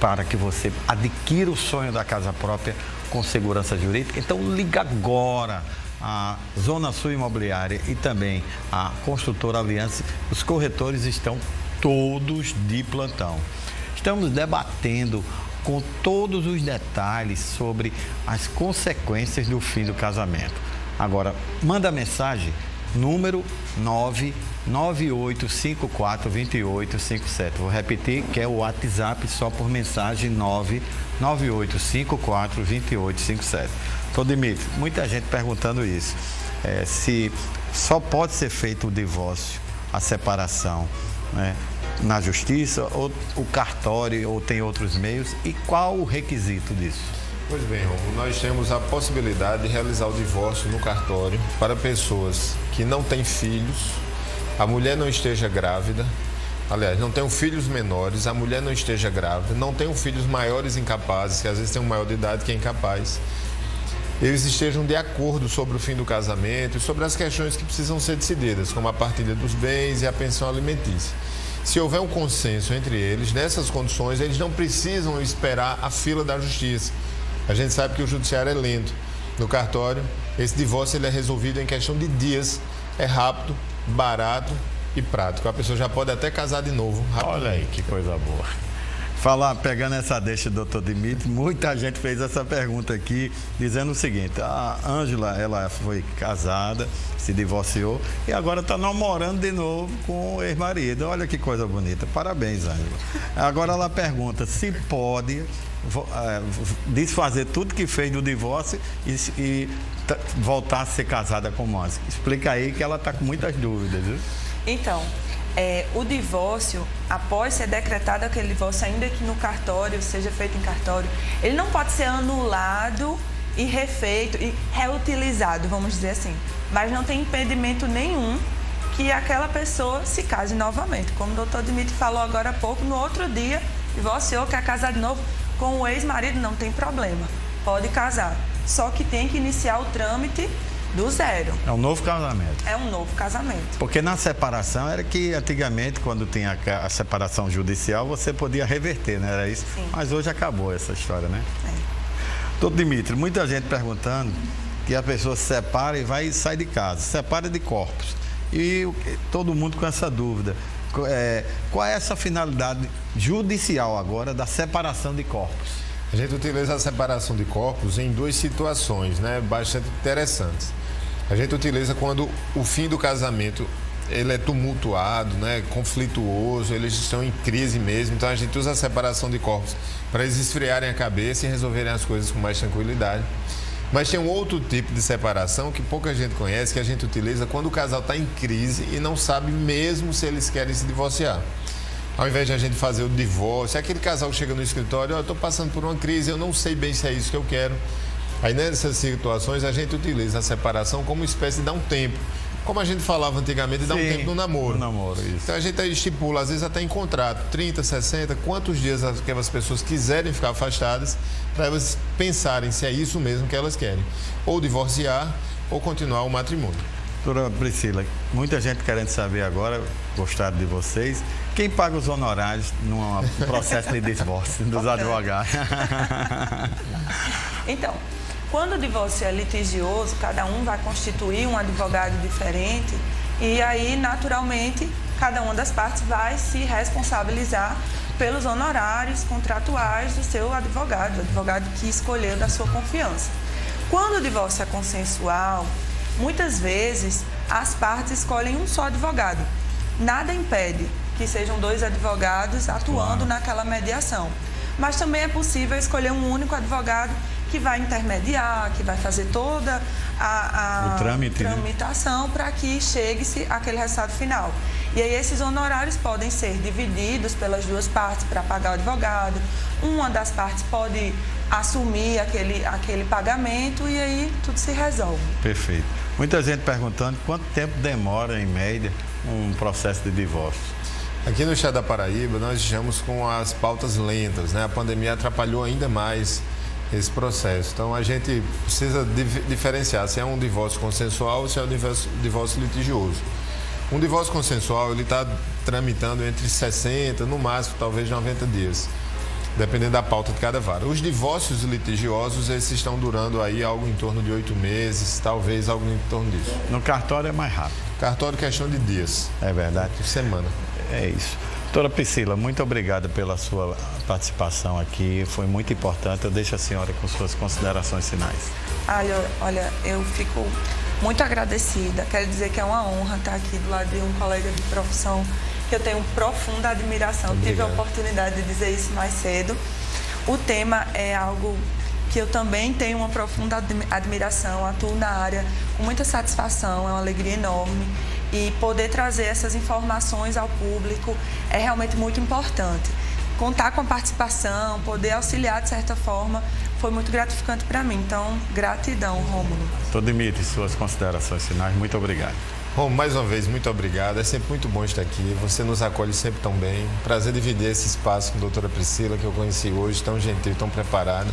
para que você adquira o sonho da casa própria com segurança jurídica. Então liga agora a Zona Sul Imobiliária e também a Construtora Aliança. Os corretores estão todos de plantão. Estamos debatendo com todos os detalhes sobre as consequências do fim do casamento. Agora, manda mensagem, número 998542857. Vou repetir, que é o WhatsApp só por mensagem, 998542857. Tô, Dimitri, muita gente perguntando isso. Se só pode ser feito o divórcio, a separação, né, na justiça, ou o cartório, ou tem outros meios, e qual o requisito disso? Pois bem, Romulo, nós temos a possibilidade de realizar o divórcio no cartório para pessoas que não têm filhos, a mulher não esteja grávida, aliás, não tenham filhos menores, a mulher não esteja grávida, não tenham filhos maiores incapazes, que às vezes tem um maior de idade que é incapaz, eles estejam de acordo sobre o fim do casamento e sobre as questões que precisam ser decididas, como a partilha dos bens e a pensão alimentícia. Se houver um consenso entre eles, nessas condições, eles não precisam esperar a fila da justiça. A gente sabe que o judiciário é lento. No cartório, esse divórcio ele é resolvido em questão de dias. É rápido, barato e prático. A pessoa já pode até casar de novo. Olha aí, que coisa boa. Pegando essa deixa, doutor Dimitri, muita gente fez essa pergunta aqui, dizendo o seguinte: a Ângela, ela foi casada, se divorciou e agora está namorando de novo com o ex-marido. Olha que coisa bonita. Parabéns, Ângela. Agora ela pergunta se pode desfazer tudo que fez do divórcio e voltar a ser casada com o Márcio. Explica aí que ela está com muitas dúvidas, viu? Então, o divórcio, após ser decretado aquele divórcio, ainda que no cartório, seja feito em cartório, ele não pode ser anulado e refeito e reutilizado, vamos dizer assim. Mas não tem impedimento nenhum que aquela pessoa se case novamente. Como o doutor Dimitri falou agora há pouco, no outro dia, divorciou, quer casar de novo com o ex-marido, não tem problema. Pode casar. Só que tem que iniciar o trâmite do zero. É um novo casamento. É um novo casamento. Porque na separação era que antigamente, quando tinha a separação judicial, você podia reverter, né? Era isso? Sim. Mas hoje acabou essa história, né? Doutor Dimitri, muita gente perguntando que a pessoa se separa e sai de casa, separa de corpos. E todo mundo com essa dúvida. Qual é essa finalidade judicial agora da separação de corpos? A gente utiliza a separação de corpos em duas situações, né, bastante interessantes. A gente utiliza quando o fim do casamento ele é tumultuado, né, conflituoso, eles estão em crise mesmo. Então a gente usa a separação de corpos para eles esfriarem a cabeça e resolverem as coisas com mais tranquilidade. Mas tem um outro tipo de separação que pouca gente conhece, que a gente utiliza quando o casal está em crise e não sabe mesmo se eles querem se divorciar. Ao invés de a gente fazer o divórcio, aquele casal que chega no escritório: eu estou passando por uma crise, eu não sei bem se é isso que eu quero. Aí nessas situações a gente utiliza a separação como uma espécie de dar um tempo. Como a gente falava antigamente, dar um tempo no namoro. Isso. Então a gente estipula, às vezes até em contrato, 30, 60, quantos dias aquelas pessoas quiserem ficar afastadas, para elas pensarem se é isso mesmo que elas querem. Ou divorciar, ou continuar o matrimônio. Doutora Priscila, muita gente querendo saber agora, gostaram de vocês, quem paga os honorários num processo de divórcio dos advogados? Então, quando o divórcio é litigioso, cada um vai constituir um advogado diferente e aí, naturalmente, cada uma das partes vai se responsabilizar pelos honorários contratuais do seu advogado, o advogado que escolheu da sua confiança. Quando o divórcio é consensual, muitas vezes as partes escolhem um só advogado. Nada impede que sejam dois advogados atuando naquela mediação. Mas também é possível escolher um único advogado que vai intermediar, que vai fazer toda a tramitação, né, para que chegue-se àquele resultado final. E aí esses honorários podem ser divididos pelas duas partes para pagar o advogado. Uma das partes pode assumir aquele pagamento e aí tudo se resolve. Perfeito. Muita gente perguntando quanto tempo demora, em média, um processo de divórcio. Aqui no estado da Paraíba, nós estamos com as pautas lentas, né? A pandemia atrapalhou ainda mais esse processo. Então, a gente precisa diferenciar se é um divórcio consensual ou se é um divórcio litigioso. Um divórcio consensual, ele está tramitando entre 60, no máximo, talvez 90 dias, dependendo da pauta de cada vara. Os divórcios litigiosos, esses estão durando aí algo em torno de 8 meses, talvez algo em torno disso. No cartório é mais rápido. Cartório, questão de dias. É verdade. Por semana. É isso. Doutora Priscila, muito obrigado pela sua participação aqui, foi muito importante. Eu deixo a senhora com suas considerações finais. Olha, eu fico muito agradecida. Quero dizer que é uma honra estar aqui do lado de um colega de profissão que eu tenho profunda admiração. Obrigado. Tive a oportunidade de dizer isso mais cedo. O tema é algo que eu também tenho uma profunda admiração, atuo na área com muita satisfação, é uma alegria enorme. E poder trazer essas informações ao público é realmente muito importante. Contar com a participação, poder auxiliar de certa forma, foi muito gratificante para mim. Então, gratidão, Rômulo. Doutor Dimitri, suas considerações finais, muito obrigado. Rômulo, mais uma vez, muito obrigado. É sempre muito bom estar aqui. Você nos acolhe sempre tão bem. Prazer dividir esse espaço com a doutora Priscila, que eu conheci hoje, tão gentil, tão preparada.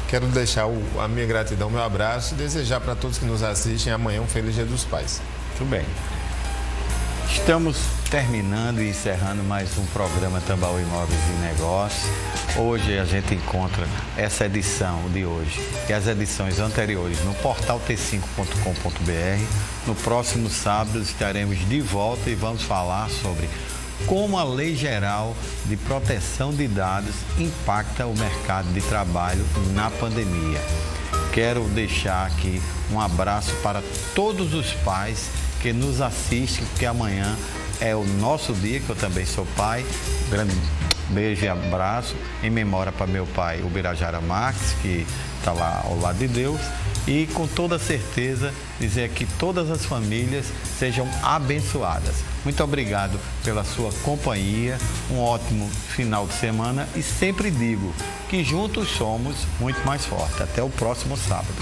Quero deixar a minha gratidão, meu abraço e desejar para todos que nos assistem amanhã um feliz Dia dos Pais. Muito bem. Estamos terminando e encerrando mais um programa Tambaú Imóveis e Negócios. Hoje a gente encontra essa edição de hoje e as edições anteriores no portal t5.com.br. No próximo sábado estaremos de volta e vamos falar sobre como a Lei Geral de Proteção de Dados impacta o mercado de trabalho na pandemia. Quero deixar aqui um abraço para todos os pais que nos assistem, porque amanhã é o nosso dia, que eu também sou pai. Grande beijo e abraço em memória para meu pai, o Birajara Marques, que está lá ao lado de Deus. E com toda certeza dizer que todas as famílias sejam abençoadas. Muito obrigado pela sua companhia, um ótimo final de semana e sempre digo que juntos somos muito mais fortes. Até o próximo sábado.